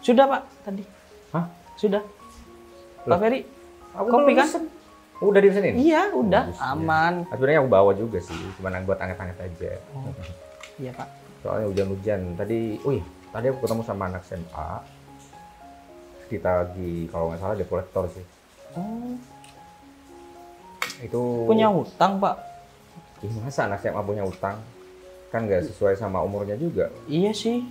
Sudah Pak tadi. Hah? Sudah. Loh, Pak Ferry. Aku Kopi belum kan? pesen. Udah dipesenin? Iya udah. Bagus, ya. Aman. Sebenarnya aku bawa juga sih, cuman buat anget-anget aja. Oh, iya Pak. Soalnya hujan-hujan. Tadi aku ketemu sama anak SMA. Kita lagi kalau nggak salah debt collector sih. Oh, Itu punya hutang Pak. Ih, masa anak SMA punya utang? Kan nggak sesuai sama umurnya juga. Iya sih.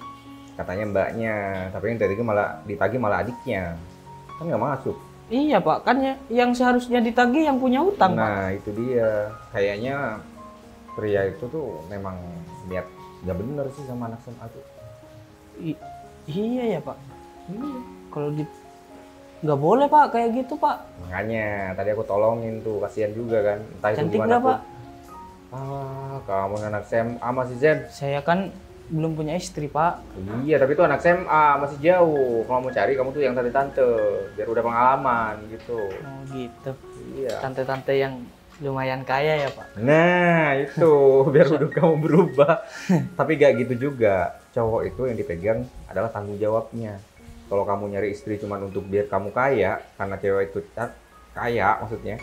Katanya mbaknya, tapi yang tadi malah ditagih malah adiknya. Kan nggak masuk. Iya Pak, kan yang seharusnya ditagih yang punya hutang Pak. Nah, itu dia. Kayaknya pria itu tuh memang niat nggak bener sih sama anak SMA tuh. Iya ya Pak. Iya. Kalau nggak boleh Pak kayak gitu Pak. Makanya tadi aku tolongin tuh, kasihan juga kan. Entah itu Cantik gimana nggak pun. Pak? Kamu anak SMA masih Zen. Saya kan belum punya istri Pak. Iya, tapi itu anak SMA masih jauh. Kalau mau cari kamu tuh yang tante-tante, biar udah pengalaman gitu. Oh gitu. Iya. Tante-tante yang lumayan kaya ya Pak. Nah, itu biar hidup kamu berubah. Tapi gak gitu juga. Cowok itu yang dipegang adalah tanggung jawabnya. Kalau kamu nyari istri cuma untuk biar kamu kaya, karena cewek itu kaya maksudnya,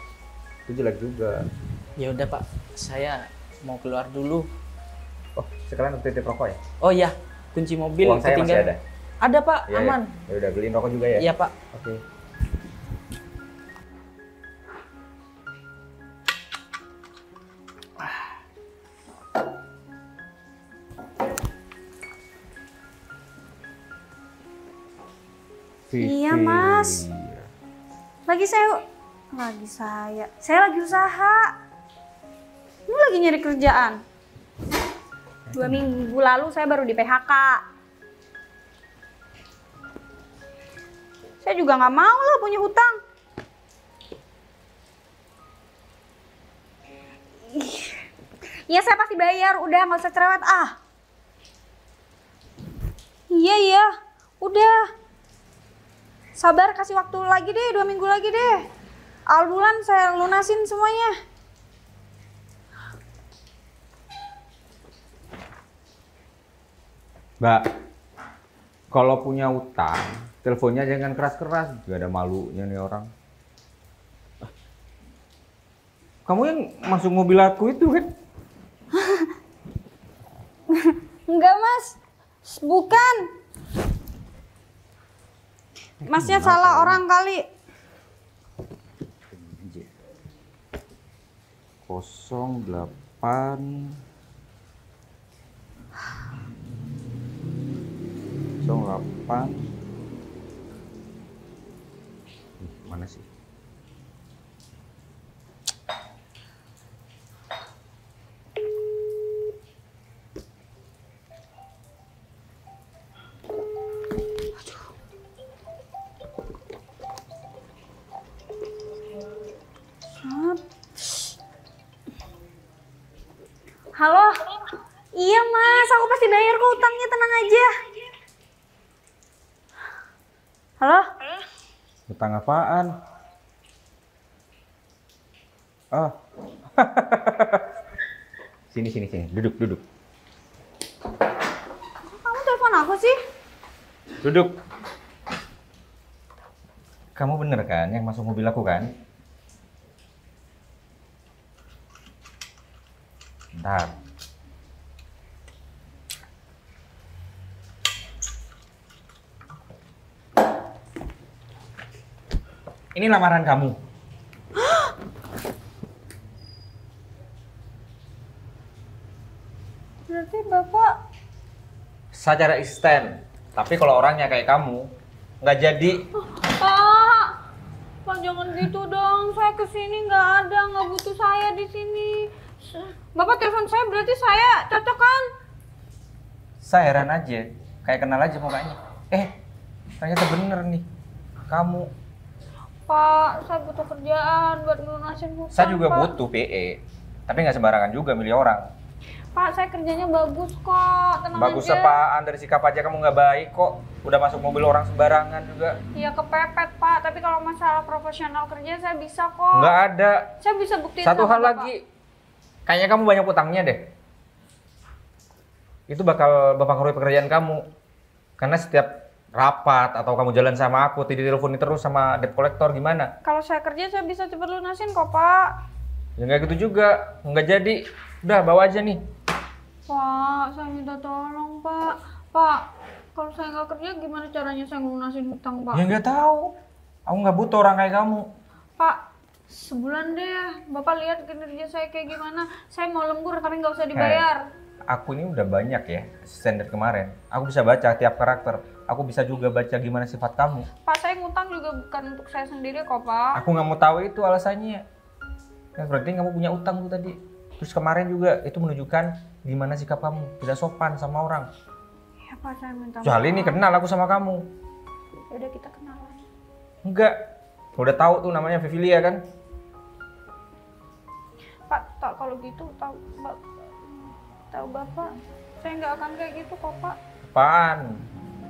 itu jelek juga. Ya udah Pak, saya mau keluar dulu. Oh, sekalian untuk titip rokok ya? Oh iya, kunci mobil Uang saya masih ketinggalan. ada? Ada Pak, Iya, aman. Ya udah, beliin rokok juga ya? Iya Pak. Oke. Iya, Mas. Saya lagi usaha. Ini lagi nyari kerjaan. 2 minggu lalu saya baru di PHK. Saya juga nggak mau lah punya hutang. Iya saya pasti bayar, udah nggak usah cerewet ah. Iya, udah. Sabar, kasih waktu lagi deh, 2 minggu lagi deh. Awal bulan saya lunasin semuanya. Mbak, kalau punya utang, teleponnya jangan keras-keras, gak ada malunya nih orang. Kamu yang masuk mobil aku itu kan? Enggak mas, bukan. Masnya salah orang kali. 08 08 mana sih? Halo? Iya mas, aku pasti bayar kok utangnya, tenang aja. Halo? Utang apaan? Oh. Sini, duduk. Kamu telepon aku sih? Duduk. Kamu bener kan yang masuk mobil aku kan? Bentar. Ini lamaran kamu. Berarti bapak... Secara asisten. Tapi kalau orangnya kayak kamu, nggak jadi. Pak jangan gitu dong, saya kesini nggak ada, nggak butuh saya di sini. Bapak telepon saya berarti saya cocok kan? Saya heran aja, kayak kenal aja mukanya. Ternyata bener nih, kamu. Pak, saya butuh kerjaan buat lunasin hutang. Saya juga Pak. butuh PE, tapi nggak sembarangan juga milih orang. Pak, saya kerjanya bagus kok, tenang Bagus aja. apaan, dari sikap aja kamu nggak baik kok. Udah masuk mobil orang sembarangan juga. Iya kepepet Pak, tapi kalau masalah profesional kerja saya bisa kok. Nggak ada. Saya bisa buktiin Satu sama hal Bapak. lagi, kayaknya kamu banyak utangnya deh. Itu bakal mempengaruhi pekerjaan kamu. Karena setiap rapat atau kamu jalan sama aku, diteleponi terus sama debt collector, gimana? Kalau saya kerja saya bisa cepet lunasin kok Pak. Ya nggak gitu juga, nggak jadi. Udah bawa aja nih. Pak, saya minta tolong Pak. Pak, kalau saya nggak kerja gimana caranya saya ngelunasin hutang Pak? Ya nggak tahu. Aku nggak butuh orang kayak kamu. Pak, sebulan deh. Bapak lihat kinerja saya kayak gimana. Saya mau lembur tapi nggak usah dibayar. Aku ini udah banyak ya asisten dari kemarin. Aku bisa baca tiap karakter. Aku bisa juga baca gimana sifat kamu. Pak, saya ngutang juga bukan untuk saya sendiri kok Pak. Aku nggak mau tahu itu alasannya. Yang penting kamu punya utang tuh tadi. Terus kemarin juga itu menunjukkan gimana sikap kamu, tidak sopan sama orang. Ya Pak, saya minta Soal maaf. ini kenal aku sama kamu. Yaudah kita kenalan. Enggak. Udah tahu tuh namanya Vivilia kan? Pak, tak kalau gitu tahu Bapak, saya nggak akan kayak gitu kok Pak. Apaan?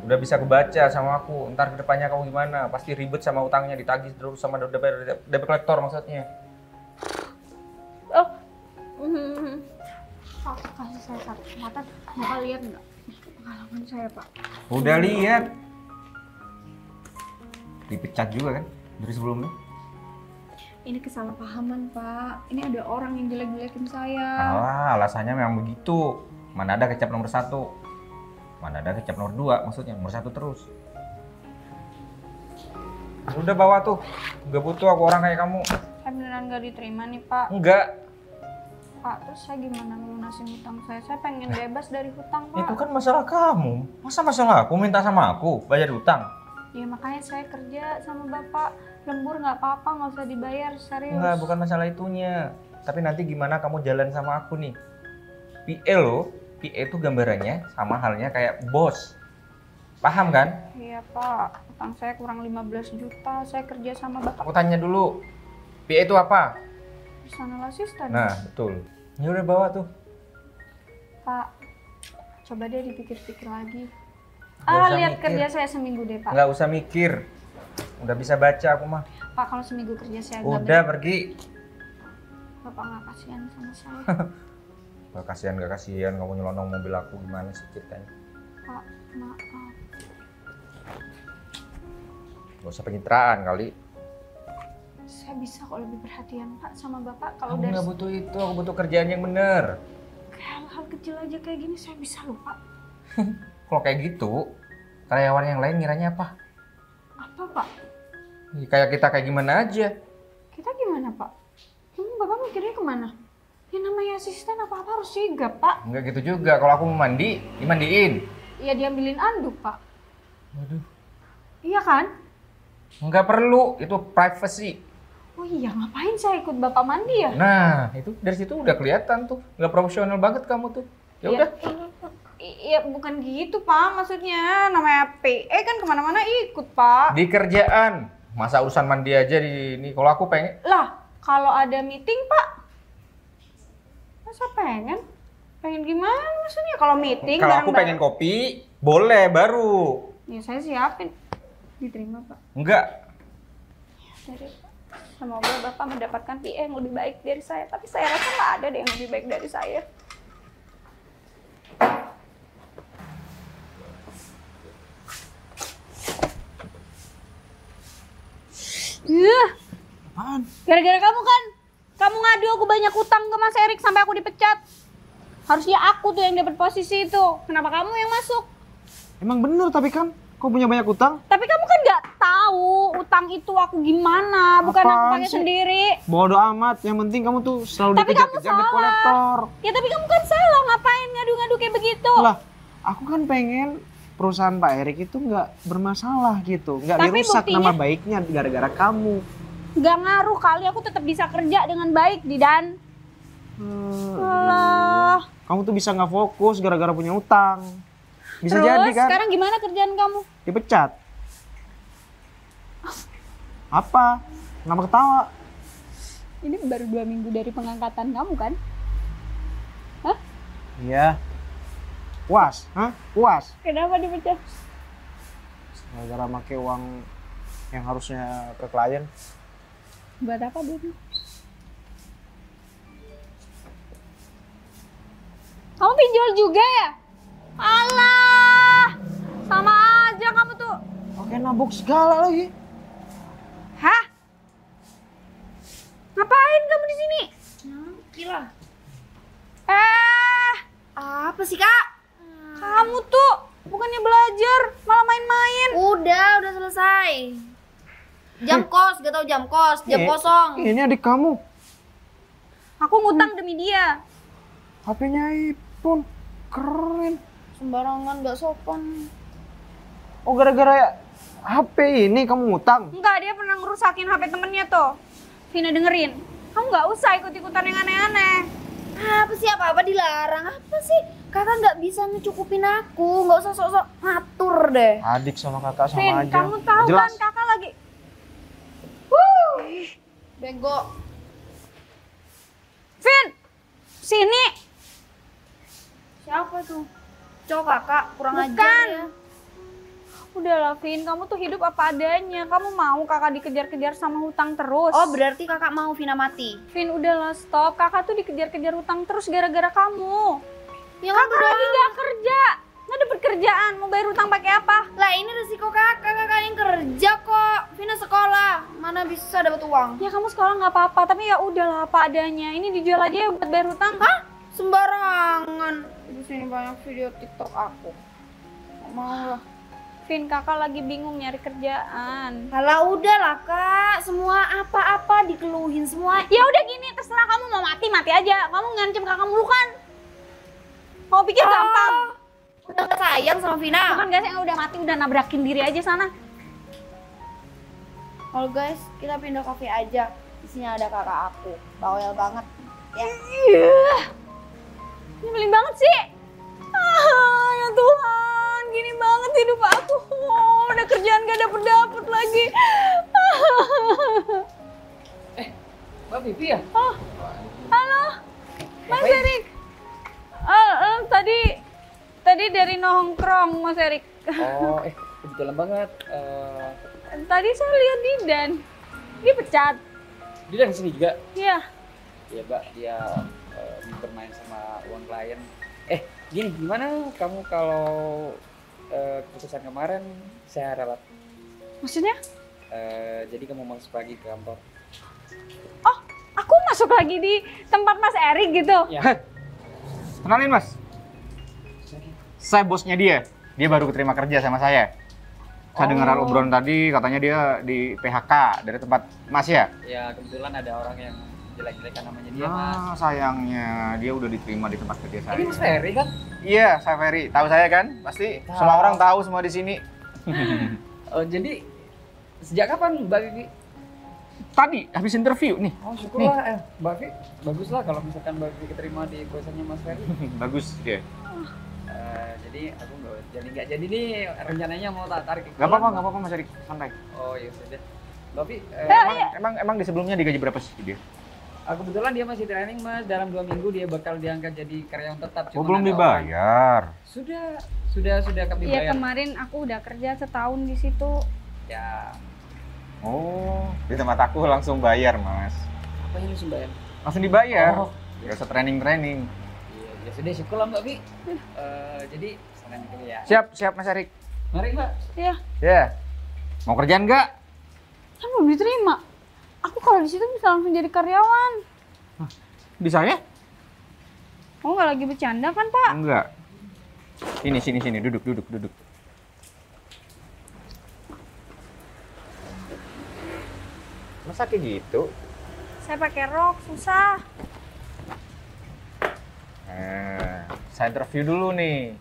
Udah bisa kebaca sama aku. Ntar kedepannya kamu gimana? Pasti ribet sama utangnya, ditagih terus sama debt collector maksudnya. Oh, Pak, kasih saya satu kesempatan. Bapak lihat nggak pengalaman saya Pak? Udah lihat. Dipecat juga kan dari sebelumnya. Ini kesalahpahaman Pak. Ini ada orang yang jelek-jelekin saya. Alah, alasannya memang begitu. Mana ada kecap nomor 1. Mana ada kecap nomor 2, maksudnya nomor 1 terus. Udah bawa tuh. Gak butuh aku orang kayak kamu. Saya beneran nggak diterima nih Pak. Enggak. Pak, terus saya gimana ngelunasin hutang saya? Saya pengen bebas dari hutang Pak. Itu kan masalah kamu. Masa masalah aku minta sama aku bayar utang? Ya makanya saya kerja sama Bapak. Lembur nggak apa-apa, nggak usah dibayar, serius. Enggak, bukan masalah itunya. Tapi nanti gimana kamu jalan sama aku nih? PA lo, PA itu gambarannya sama halnya kayak bos. Paham kan? Iya Pak, utang saya kurang 15 juta. Saya kerja sama Bapak. Aku tanya dulu, PA itu apa? Personal assistant. Nah, betul. Ya udah bawa tuh. Pak, coba deh dipikir-pikir lagi. Nggak usah Lihat mikir. kerja saya seminggu deh Pak. Nggak usah mikir. Udah bisa baca aku mah. Pak, kalau seminggu kerja saya nggak Udah pergi. Bapak nggak kasihan sama saya. Gak kasihan kamu nyelonong mobil aku, gimana sih ceritanya? Pak, maaf. Gak usah pencitraan kali. Saya bisa kok lebih perhatian Pak sama Bapak kalau Kamu dari... nggak butuh itu, aku butuh kerjaan yang bener. hal-hal kecil aja kayak gini saya bisa lupa. Kalau kayak gitu, karyawan yang lain ngiranya apa? Apa Pak? Kayak kita kayak gimana aja. Kita gimana Pak? Emang Bapak mikirnya kemana? Ya namanya asisten apa-apa harus sigap Pak. Enggak gitu juga, kalau aku mau mandi, dimandiin. Iya diambilin anduk Pak. Waduh. Iya kan? Enggak perlu, itu privacy. Oh iya ngapain saya ikut Bapak mandi ya? Nah, itu dari situ udah kelihatan tuh. Nggak profesional banget kamu tuh. Ya udah. Iya bukan gitu Pak, maksudnya namanya PE kan kemana-mana ikut Pak. Di kerjaan. Masa urusan mandi aja di ini. Kalau aku pengen. Lah, kalau ada meeting Pak, masa pengen? Pengen gimana maksudnya kalau meeting? Kalau aku pengen kopi, boleh baru. Ya saya siapin. Diterima Pak. Enggak. Dari semoga Bapak mendapatkan PE yang lebih baik dari saya. Tapi saya rasa nggak ada deh yang lebih baik dari saya. Apaan? Gara-gara kamu kan, kamu ngadu aku banyak utang ke Mas Erik sampai aku dipecat. Harusnya aku tuh yang dapat posisi itu. Kenapa kamu yang masuk? Emang bener tapi kan kau punya banyak utang? Tapi kamu kan nggak tahu utang itu aku gimana, bukan aku Apaan pakai sih? sendiri. Bodoh amat, yang penting kamu tuh selalu Tapi kamu dikejar-kejar debt salah. collector. Ya tapi kamu kan salah, ngapain ngadu-ngadu kayak begitu? Lah, aku kan pengen perusahaan Pak Erik itu nggak bermasalah gitu, nggak Tapi dirusak buktinya- nama baiknya gara-gara kamu. Nggak ngaruh kali, aku tetap bisa kerja dengan baik, Didan. Alah. Kamu tuh bisa nggak fokus gara-gara punya utang. Bisa Terus jadi kan? sekarang gimana kerjaan kamu? Dipecat. Apa? Kenapa ketawa? Ini baru 2 minggu dari pengangkatan kamu kan? Iya. Puas? Hah? Puas? Kenapa dipecat? Gara-gara pakai uang yang harusnya ke klien. Buat apa duitnya? Kamu pinjol juga ya? Alah, sama aja kamu tuh. Oke, nabok segala lagi. Hah? Ngapain kamu di sini? Gila. Apa sih kak? Kamu tuh bukannya belajar, malah main-main. Udah selesai. Jam kos, gak tau jam kos, jam kosong. Ini adik kamu. Aku ngutang demi dia. HP-nya iPhone. Keren. Sembarangan gak sopan. Oh, gara-gara HP ini kamu ngutang? Enggak, dia pernah ngerusakin HP temennya tuh. Vina dengerin. Kamu nggak usah ikut-ikutan yang aneh-aneh. Apa sih apa-apa dilarang? Apa sih? Kakak nggak bisa ngecukupin aku. Nggak usah sok-sok ngatur deh. Adik sama kakak sama Vin, aja. kamu tahu Jelas. kan kakak lagi. Bego. Vin, sini. Siapa tuh? Cowok kakak kurang Bukan. ajar ya. Udahlah Vin, kamu tuh hidup apa adanya. Kamu mau kakak dikejar-kejar sama hutang terus. Oh berarti kakak mau Vina mati? Vin, udahlah stop. Kakak tuh dikejar-kejar hutang terus gara-gara kamu. Ya Kakak lagi gak kerja. Nggak dapet kerjaan. Mau bayar hutang pakai apa? Lah ini resiko kakak yang kerja kok. Vina sekolah, mana bisa dapat uang? Ya kamu sekolah nggak apa-apa. Tapi ya udahlah apa adanya. Ini dijual aja ya buat bayar hutang. Hah? Sembarangan. Di sini banyak video TikTok aku. Nggak mau lah. Vin, kakak lagi bingung nyari kerjaan. Kalau udahlah kak, semua apa-apa dikeluhin semua. Ya udah gini, terserah kamu mau mati aja. Kamu ngancem kakak mulu kan? Kamu pikir gampang? Udah gak sayang sama Vina. Bukan guys, yang udah mati udah nabrakin diri aja sana. Kalau guys, kita pindah kafe aja. Di sini ada kakak aku, bawel banget. Ya. Nyebelin banget sih. Ya Tuhan, gini banget hidup aku. Udah kerjaan gak dapet lagi. Mbak Vivi ya? Oh, halo, Mas Erik. Tadi dari nongkrong Mas Erik. Oh, kebetulan banget. Tadi saya lihat Didan, dia pecat. Dia dari sini juga? Iya. Iya Mbak, dia bermain sama uang klien. Gini, gimana kamu kalau keputusan kemarin saya ralat? Maksudnya? Jadi kamu masuk lagi ke kantor. Oh, aku masuk lagi di tempat Mas Erik gitu? Ya. kenalin Mas. Saya bosnya dia. Dia baru keterima kerja sama saya. Saya dengar obrolan tadi katanya dia di PHK dari tempat Mas ya? Ya kebetulan ada orang yang jelek-jelekan namanya dia Mas. Sayangnya dia udah diterima di tempat kerja saya. Ini Mas Ferry kan? Iya, saya Ferry. Tahu saya kan? Pasti semua orang tahu semua di sini. Oh jadi sejak kapan Mbak Vivi? Tadi habis interview nih. Oh syukurlah Mbak Vivi. Bagus lah kalau misalkan Mbak Vivi keterima di perusahaannya Mas Ferry. Bagus dia. Jadi aku nggak jadi nih rencananya mau tak tarik. Gak apa-apa Mas Erik, santai. Oh iya sudah. Tapi Emang di sebelumnya digaji berapa sih dia? kebetulan dia masih training Mas. Dalam 2 minggu dia bakal diangkat jadi karyawan tetap. Oh Cuman belum ada dibayar. Sudah kami Iya bayar. kemarin aku udah kerja setahun di situ. Ya Oh, di tempat aku langsung bayar Mas. apa yang langsung bayar? Langsung dibayar. Oh. Gak usah training. Iya ya sudah syukurlah Mbak Vi. Jadi sana dulu ya. Siap Mas Erik. Mari Mbak. Iya, Ya. Mau kerjaan nggak? kan belum diterima. Aku kalau di situ bisa langsung jadi karyawan. Bisa ya? Oh nggak lagi bercanda kan Pak? Enggak. Sini, duduk. Masa kayak gitu? Saya pakai rok, susah. Saya interview dulu nih.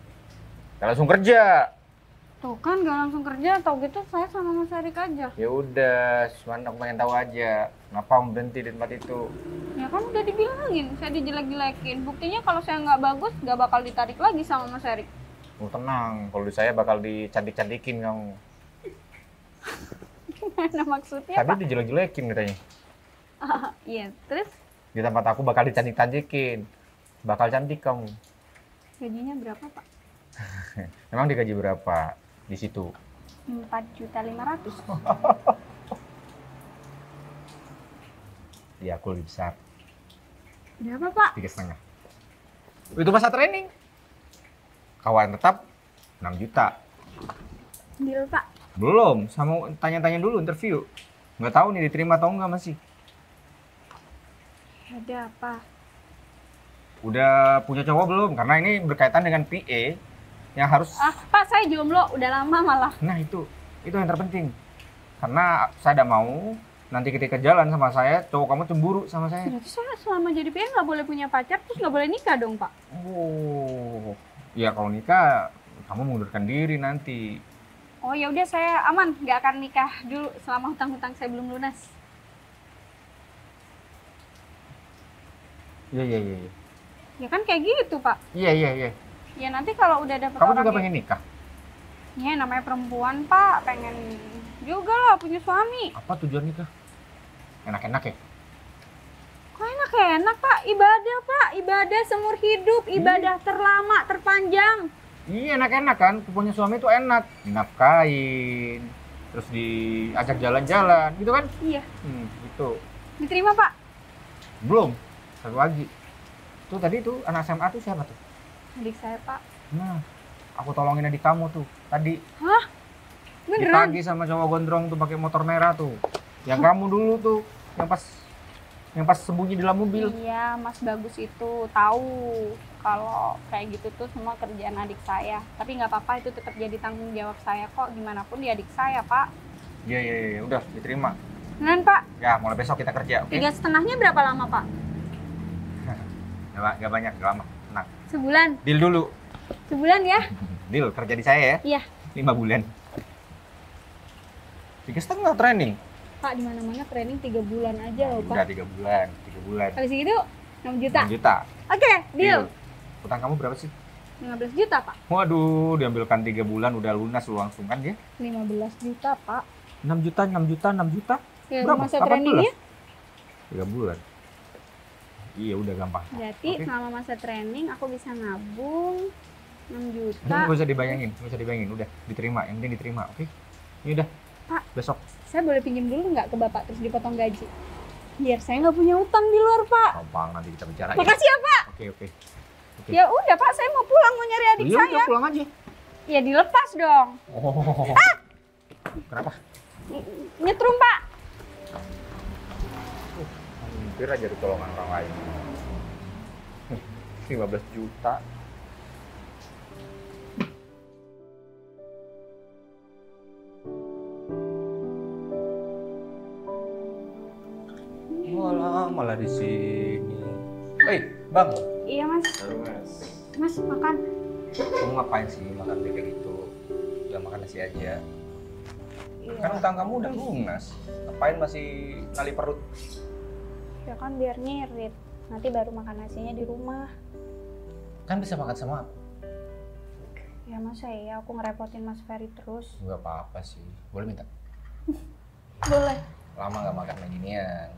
Nggak langsung kerja. Tuh kan nggak langsung kerja, tau gitu saya sama Mas Erik aja. Ya udah, cuma aku pengen tahu aja. Kenapa Om berhenti di tempat itu? Ya kan udah dibilangin, saya dijelek-jelekin. Buktinya kalau saya nggak bagus, nggak bakal ditarik lagi sama Mas Erik. Oh tenang, kalau di saya bakal dicantik-cantikin kamu. Gimana maksudnya Tadi Pak? dijelek-jelekin katanya. Iya, terus Di tempat aku bakal dicantik-cantikin. Bakal cantik kamu. gajinya berapa Pak? Emang digaji berapa di situ? 4.500.000. Di aku lebih besar, Berapa Pak? 3,5. Itu masa training. Kawan tetap 6 juta. Deal Pak. Belum, sama tanya-tanya dulu interview. Nggak tahu nih diterima atau enggak masih. Ada apa? Udah punya cowok belum? Karena ini berkaitan dengan PA yang harus. Pak saya jomblo, udah lama malah. Nah itu yang terpenting. Karena saya tidak mau nanti ketika jalan sama saya, cowok kamu cemburu sama saya. Berarti saya selama jadi PA nggak boleh punya pacar, terus nggak boleh nikah dong Pak? Oh, ya kalau nikah kamu mengundurkan diri nanti. Oh ya udah saya aman, nggak akan nikah dulu selama hutang-hutang saya belum lunas. Iya. Ya kan kayak gitu Pak. Iya. Ya nanti kalau udah dapet Kamu orang juga pengen nikah? Ya namanya perempuan Pak, pengen juga lah punya suami. Apa tujuan nikah? Enak-enak ya? Kok enak Pak? Ibadah Pak, ibadah seumur hidup, ibadah terlama, terpanjang. Iya enak-enak kan, punya suami itu enak. Dinafkain, terus diajak jalan-jalan, gitu kan? Iya. Gitu. Diterima Pak? Belum, satu lagi. Tuh tadi tuh anak SMA tuh siapa tuh? Adik saya Pak. Nah, aku tolongin adik kamu tuh. Tadi Hah? Beneran? ditagih sama cowok gondrong tuh pakai motor merah tuh. Yang kamu dulu tuh, yang pas sembunyi di dalam mobil. Iya, Mas Bagus itu tahu kalau kayak gitu tuh semua kerjaan adik saya. Tapi nggak apa-apa, itu tetap jadi tanggung jawab saya kok. Gimana pun dia adik saya Pak. Iya, udah diterima. Beneran Pak? Ya, mulai besok kita kerja, oke? 3,5-nya berapa lama Pak? Gak banyak, gak lama. Tenang. Sebulan? Deal dulu. Sebulan ya? Deal, kerja di saya ya? Iya. 5 bulan. 3,5 training. Pak, di mana-mana training 3 bulan aja loh Udah Pak. 3 bulan. Kali segitu 6 juta. 6 juta. Oke, deal. Utang kamu berapa sih? 15 juta Pak. Waduh, diambilkan 3 bulan udah lunas lu langsung kan ya? 15 juta Pak. 6 juta. Ya, Berapa? masa 18? trainingnya? 3 bulan. Iya, udah gampang. Berarti Oke. selama masa training aku bisa nabung 6 Ini juta. gak usah dibayangin, udah diterima, yang penting diterima, oke? Ini udah, Pak. besok. Saya boleh pinjam dulu nggak ke Bapak terus dipotong gaji? Biar saya nggak punya utang di luar Pak. Gampang, nanti kita bicara. Makasih ya Pak. Oke. Oke. Ya udah Pak, saya mau pulang mau nyari adik Iya, saya. udah pulang aja. Ya dilepas dong. Oh. Kenapa? Nyetrum Pak. Hampir aja ditolongan orang lain. 15 juta. Malah di sini. Hei, Bang. Iya mas. Baru Mas. Mas makan. Kamu ngapain sih makan kayak gitu? Udah makan nasi aja. Iya. Kan utang kamu udah lunas. Ngapain masih ngali perut? Ya kan biar ngirit. Nanti baru makan nasinya di rumah. Kan bisa makan sama aku. Ya masa ya aku ngerepotin Mas Ferry terus. Gak apa-apa sih. Boleh minta? Boleh. Lama gak makan kayak ginian.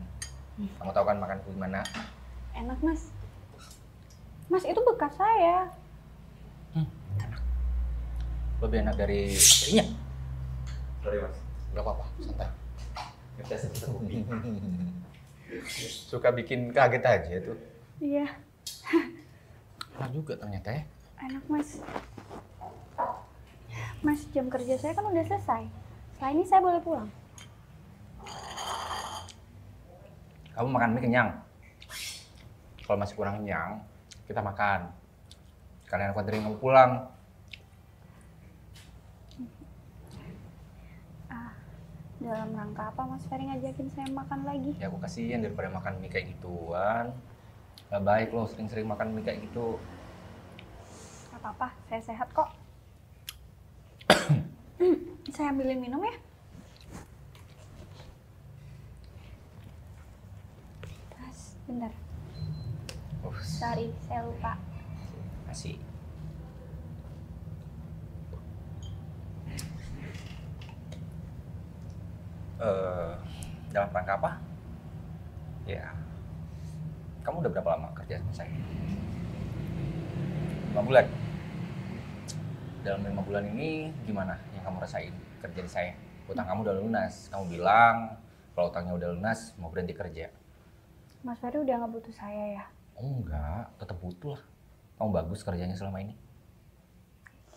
Kamu tahu kan makanku gimana? Enak mas. Mas itu bekas saya. Lebih enak dari istrinya. Sorry Mas. Gak apa-apa, santai. Suka bikin kaget aja tuh. Iya. Enak juga ternyata ya. Enak mas. Mas jam kerja saya kan udah selesai. Setelah ini saya boleh pulang. Kamu makan mie kenyang. Kalau masih kurang kenyang, kita makan. Kalian aku anterin kamu pulang. Dalam rangka apa Mas Ferry ngajakin saya makan lagi? Ya aku kasihan daripada makan mie kayak gituan. Gak baik loh sering-sering makan mie kayak gitu. Gak apa-apa, saya sehat kok. Saya ambilin minum ya. Mas, bentar. Sorry, saya lupa. Kasih. Dalam rangka apa? Ya, kamu udah berapa lama kerja sama saya? 5 bulan. Dalam 5 bulan ini gimana yang kamu rasain kerja di saya? Utang kamu udah lunas. Kamu bilang kalau utangnya udah lunas mau berhenti kerja. Mas Ferry udah nggak butuh saya ya? Oh enggak, tetap butuh lah. Kamu bagus kerjanya selama ini.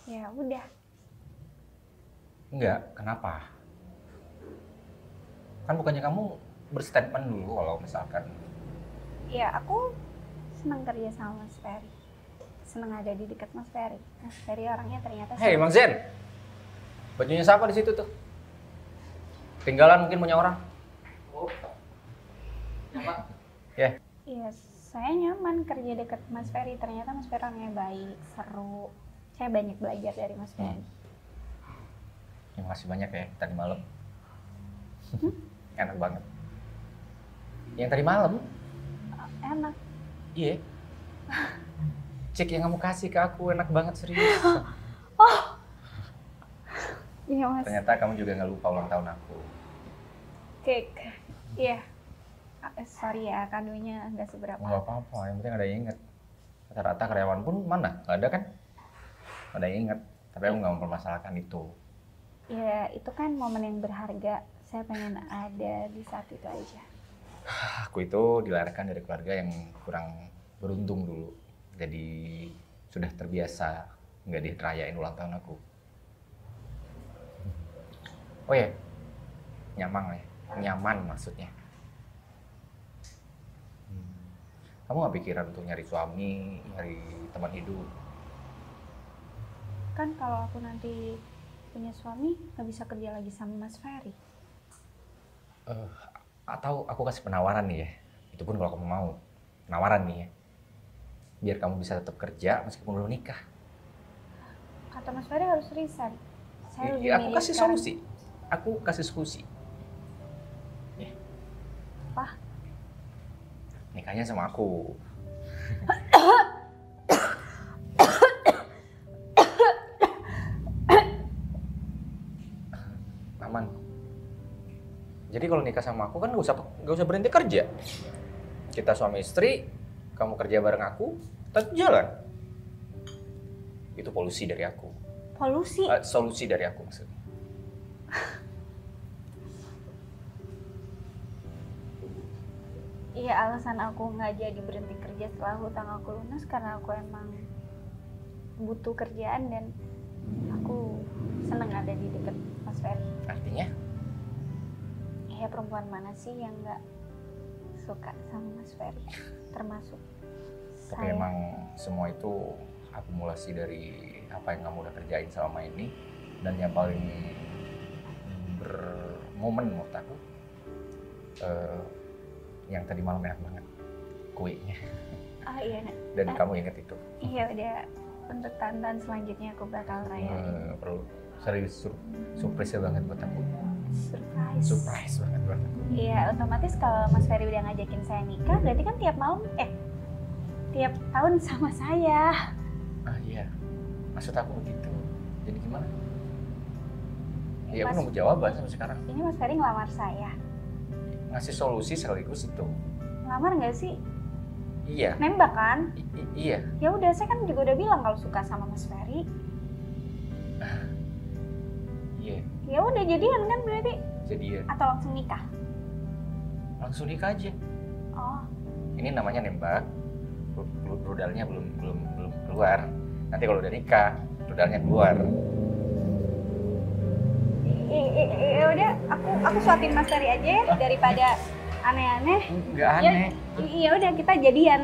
Ya udah. Enggak, kenapa? Kan bukannya kamu berstatement dulu kalau misalkan. Ya aku senang kerja sama Mas Ferry. Senang ada di dekat Mas Ferry. Mas Ferry orangnya ternyata. Hei Mang Zen, bajunya siapa di situ tuh? Tinggalan mungkin punya orang. Oh, ya. Iya, saya nyaman kerja dekat Mas Ferry. Ternyata Mas Ferry orangnya baik, seru. Saya banyak belajar dari Mas Ferry. Terima kasih banyak ya tadi malam. Enak banget. Yang tadi malam? Enak. Iya. Cek yang kamu kasih ke aku enak banget serius. Iya Mas. Ternyata kamu juga nggak lupa ulang tahun aku. Cake. Iya. Sorry ya, kadonya nggak seberapa. Nggak apa-apa, yang penting ada yang inget. Rata-rata karyawan pun mana? Nggak ada kan? Ada yang inget. Tapi aku nggak mempermasalahkan itu. Ya, itu kan momen yang berharga. Saya pengen ada di saat itu aja. Aku itu dilahirkan dari keluarga yang kurang beruntung dulu. Jadi sudah terbiasa nggak dirayain ulang tahun aku. Oh ya, nyaman maksudnya. Kamu nggak pikiran untuk nyari suami, nyari teman hidup? Kan kalau aku nanti punya suami, nggak bisa kerja lagi sama Mas Ferry. Atau aku kasih penawaran nih ya, itu pun kalau kamu mau. Penawaran nih ya, biar kamu bisa tetap kerja meskipun belum nikah. Kata Mas Ferry harus resign. Saya lebih Aku milih kasih sekarang. solusi. Aku kasih solusi. Ya. Apa? Nikahnya sama aku. Aman. Jadi kalau nikah sama aku kan nggak usah berhenti kerja. Kita suami istri, kamu kerja bareng aku, tetap jalan. Itu polusi dari aku. Polusi? Solusi dari aku maksudnya. Iya, alasan aku nggak jadi berhenti kerja setelah hutang aku lunas karena aku emang butuh kerjaan dan aku seneng ada di dekat Mas Ferry. Artinya? Ya perempuan mana sih yang nggak suka sama Mas Ferry? Termasuk Tapi emang semua itu akumulasi dari apa yang kamu udah kerjain selama ini. Dan yang paling bermomen menurut aku, yang tadi malam enak banget kuenya. Oh iya, Nak. Dan kamu inget itu. Iya, udah untuk tantangan selanjutnya aku bakal rayain. Perlu serius surprise banget buat aku. Surprise. Surprise banget buat aku. Iya, otomatis kalau Mas Ferry udah ngajakin saya nikah, berarti kan tiap malam, tiap tahun sama saya. Ah iya, maksud aku begitu. Jadi gimana? Iya, aku Mas- nunggu jawaban sampai sekarang. Ini Mas Ferry ngelamar saya. Ngasih solusi sekaligus itu. Ngelamar nggak sih? Iya. Nembak kan? Iya. Ya udah, saya kan juga udah bilang kalau suka sama Mas Ferry. Iya. Ya udah jadian kan berarti? Jadian. Atau langsung nikah? Langsung nikah aja. Oh, Ini namanya nembak. Rudalnya belum keluar. Nanti kalau udah nikah, rudalnya keluar. ya udah, aku suapin Mas Ferry aja ya daripada aneh-aneh. Enggak aneh. Iya udah, kita jadian.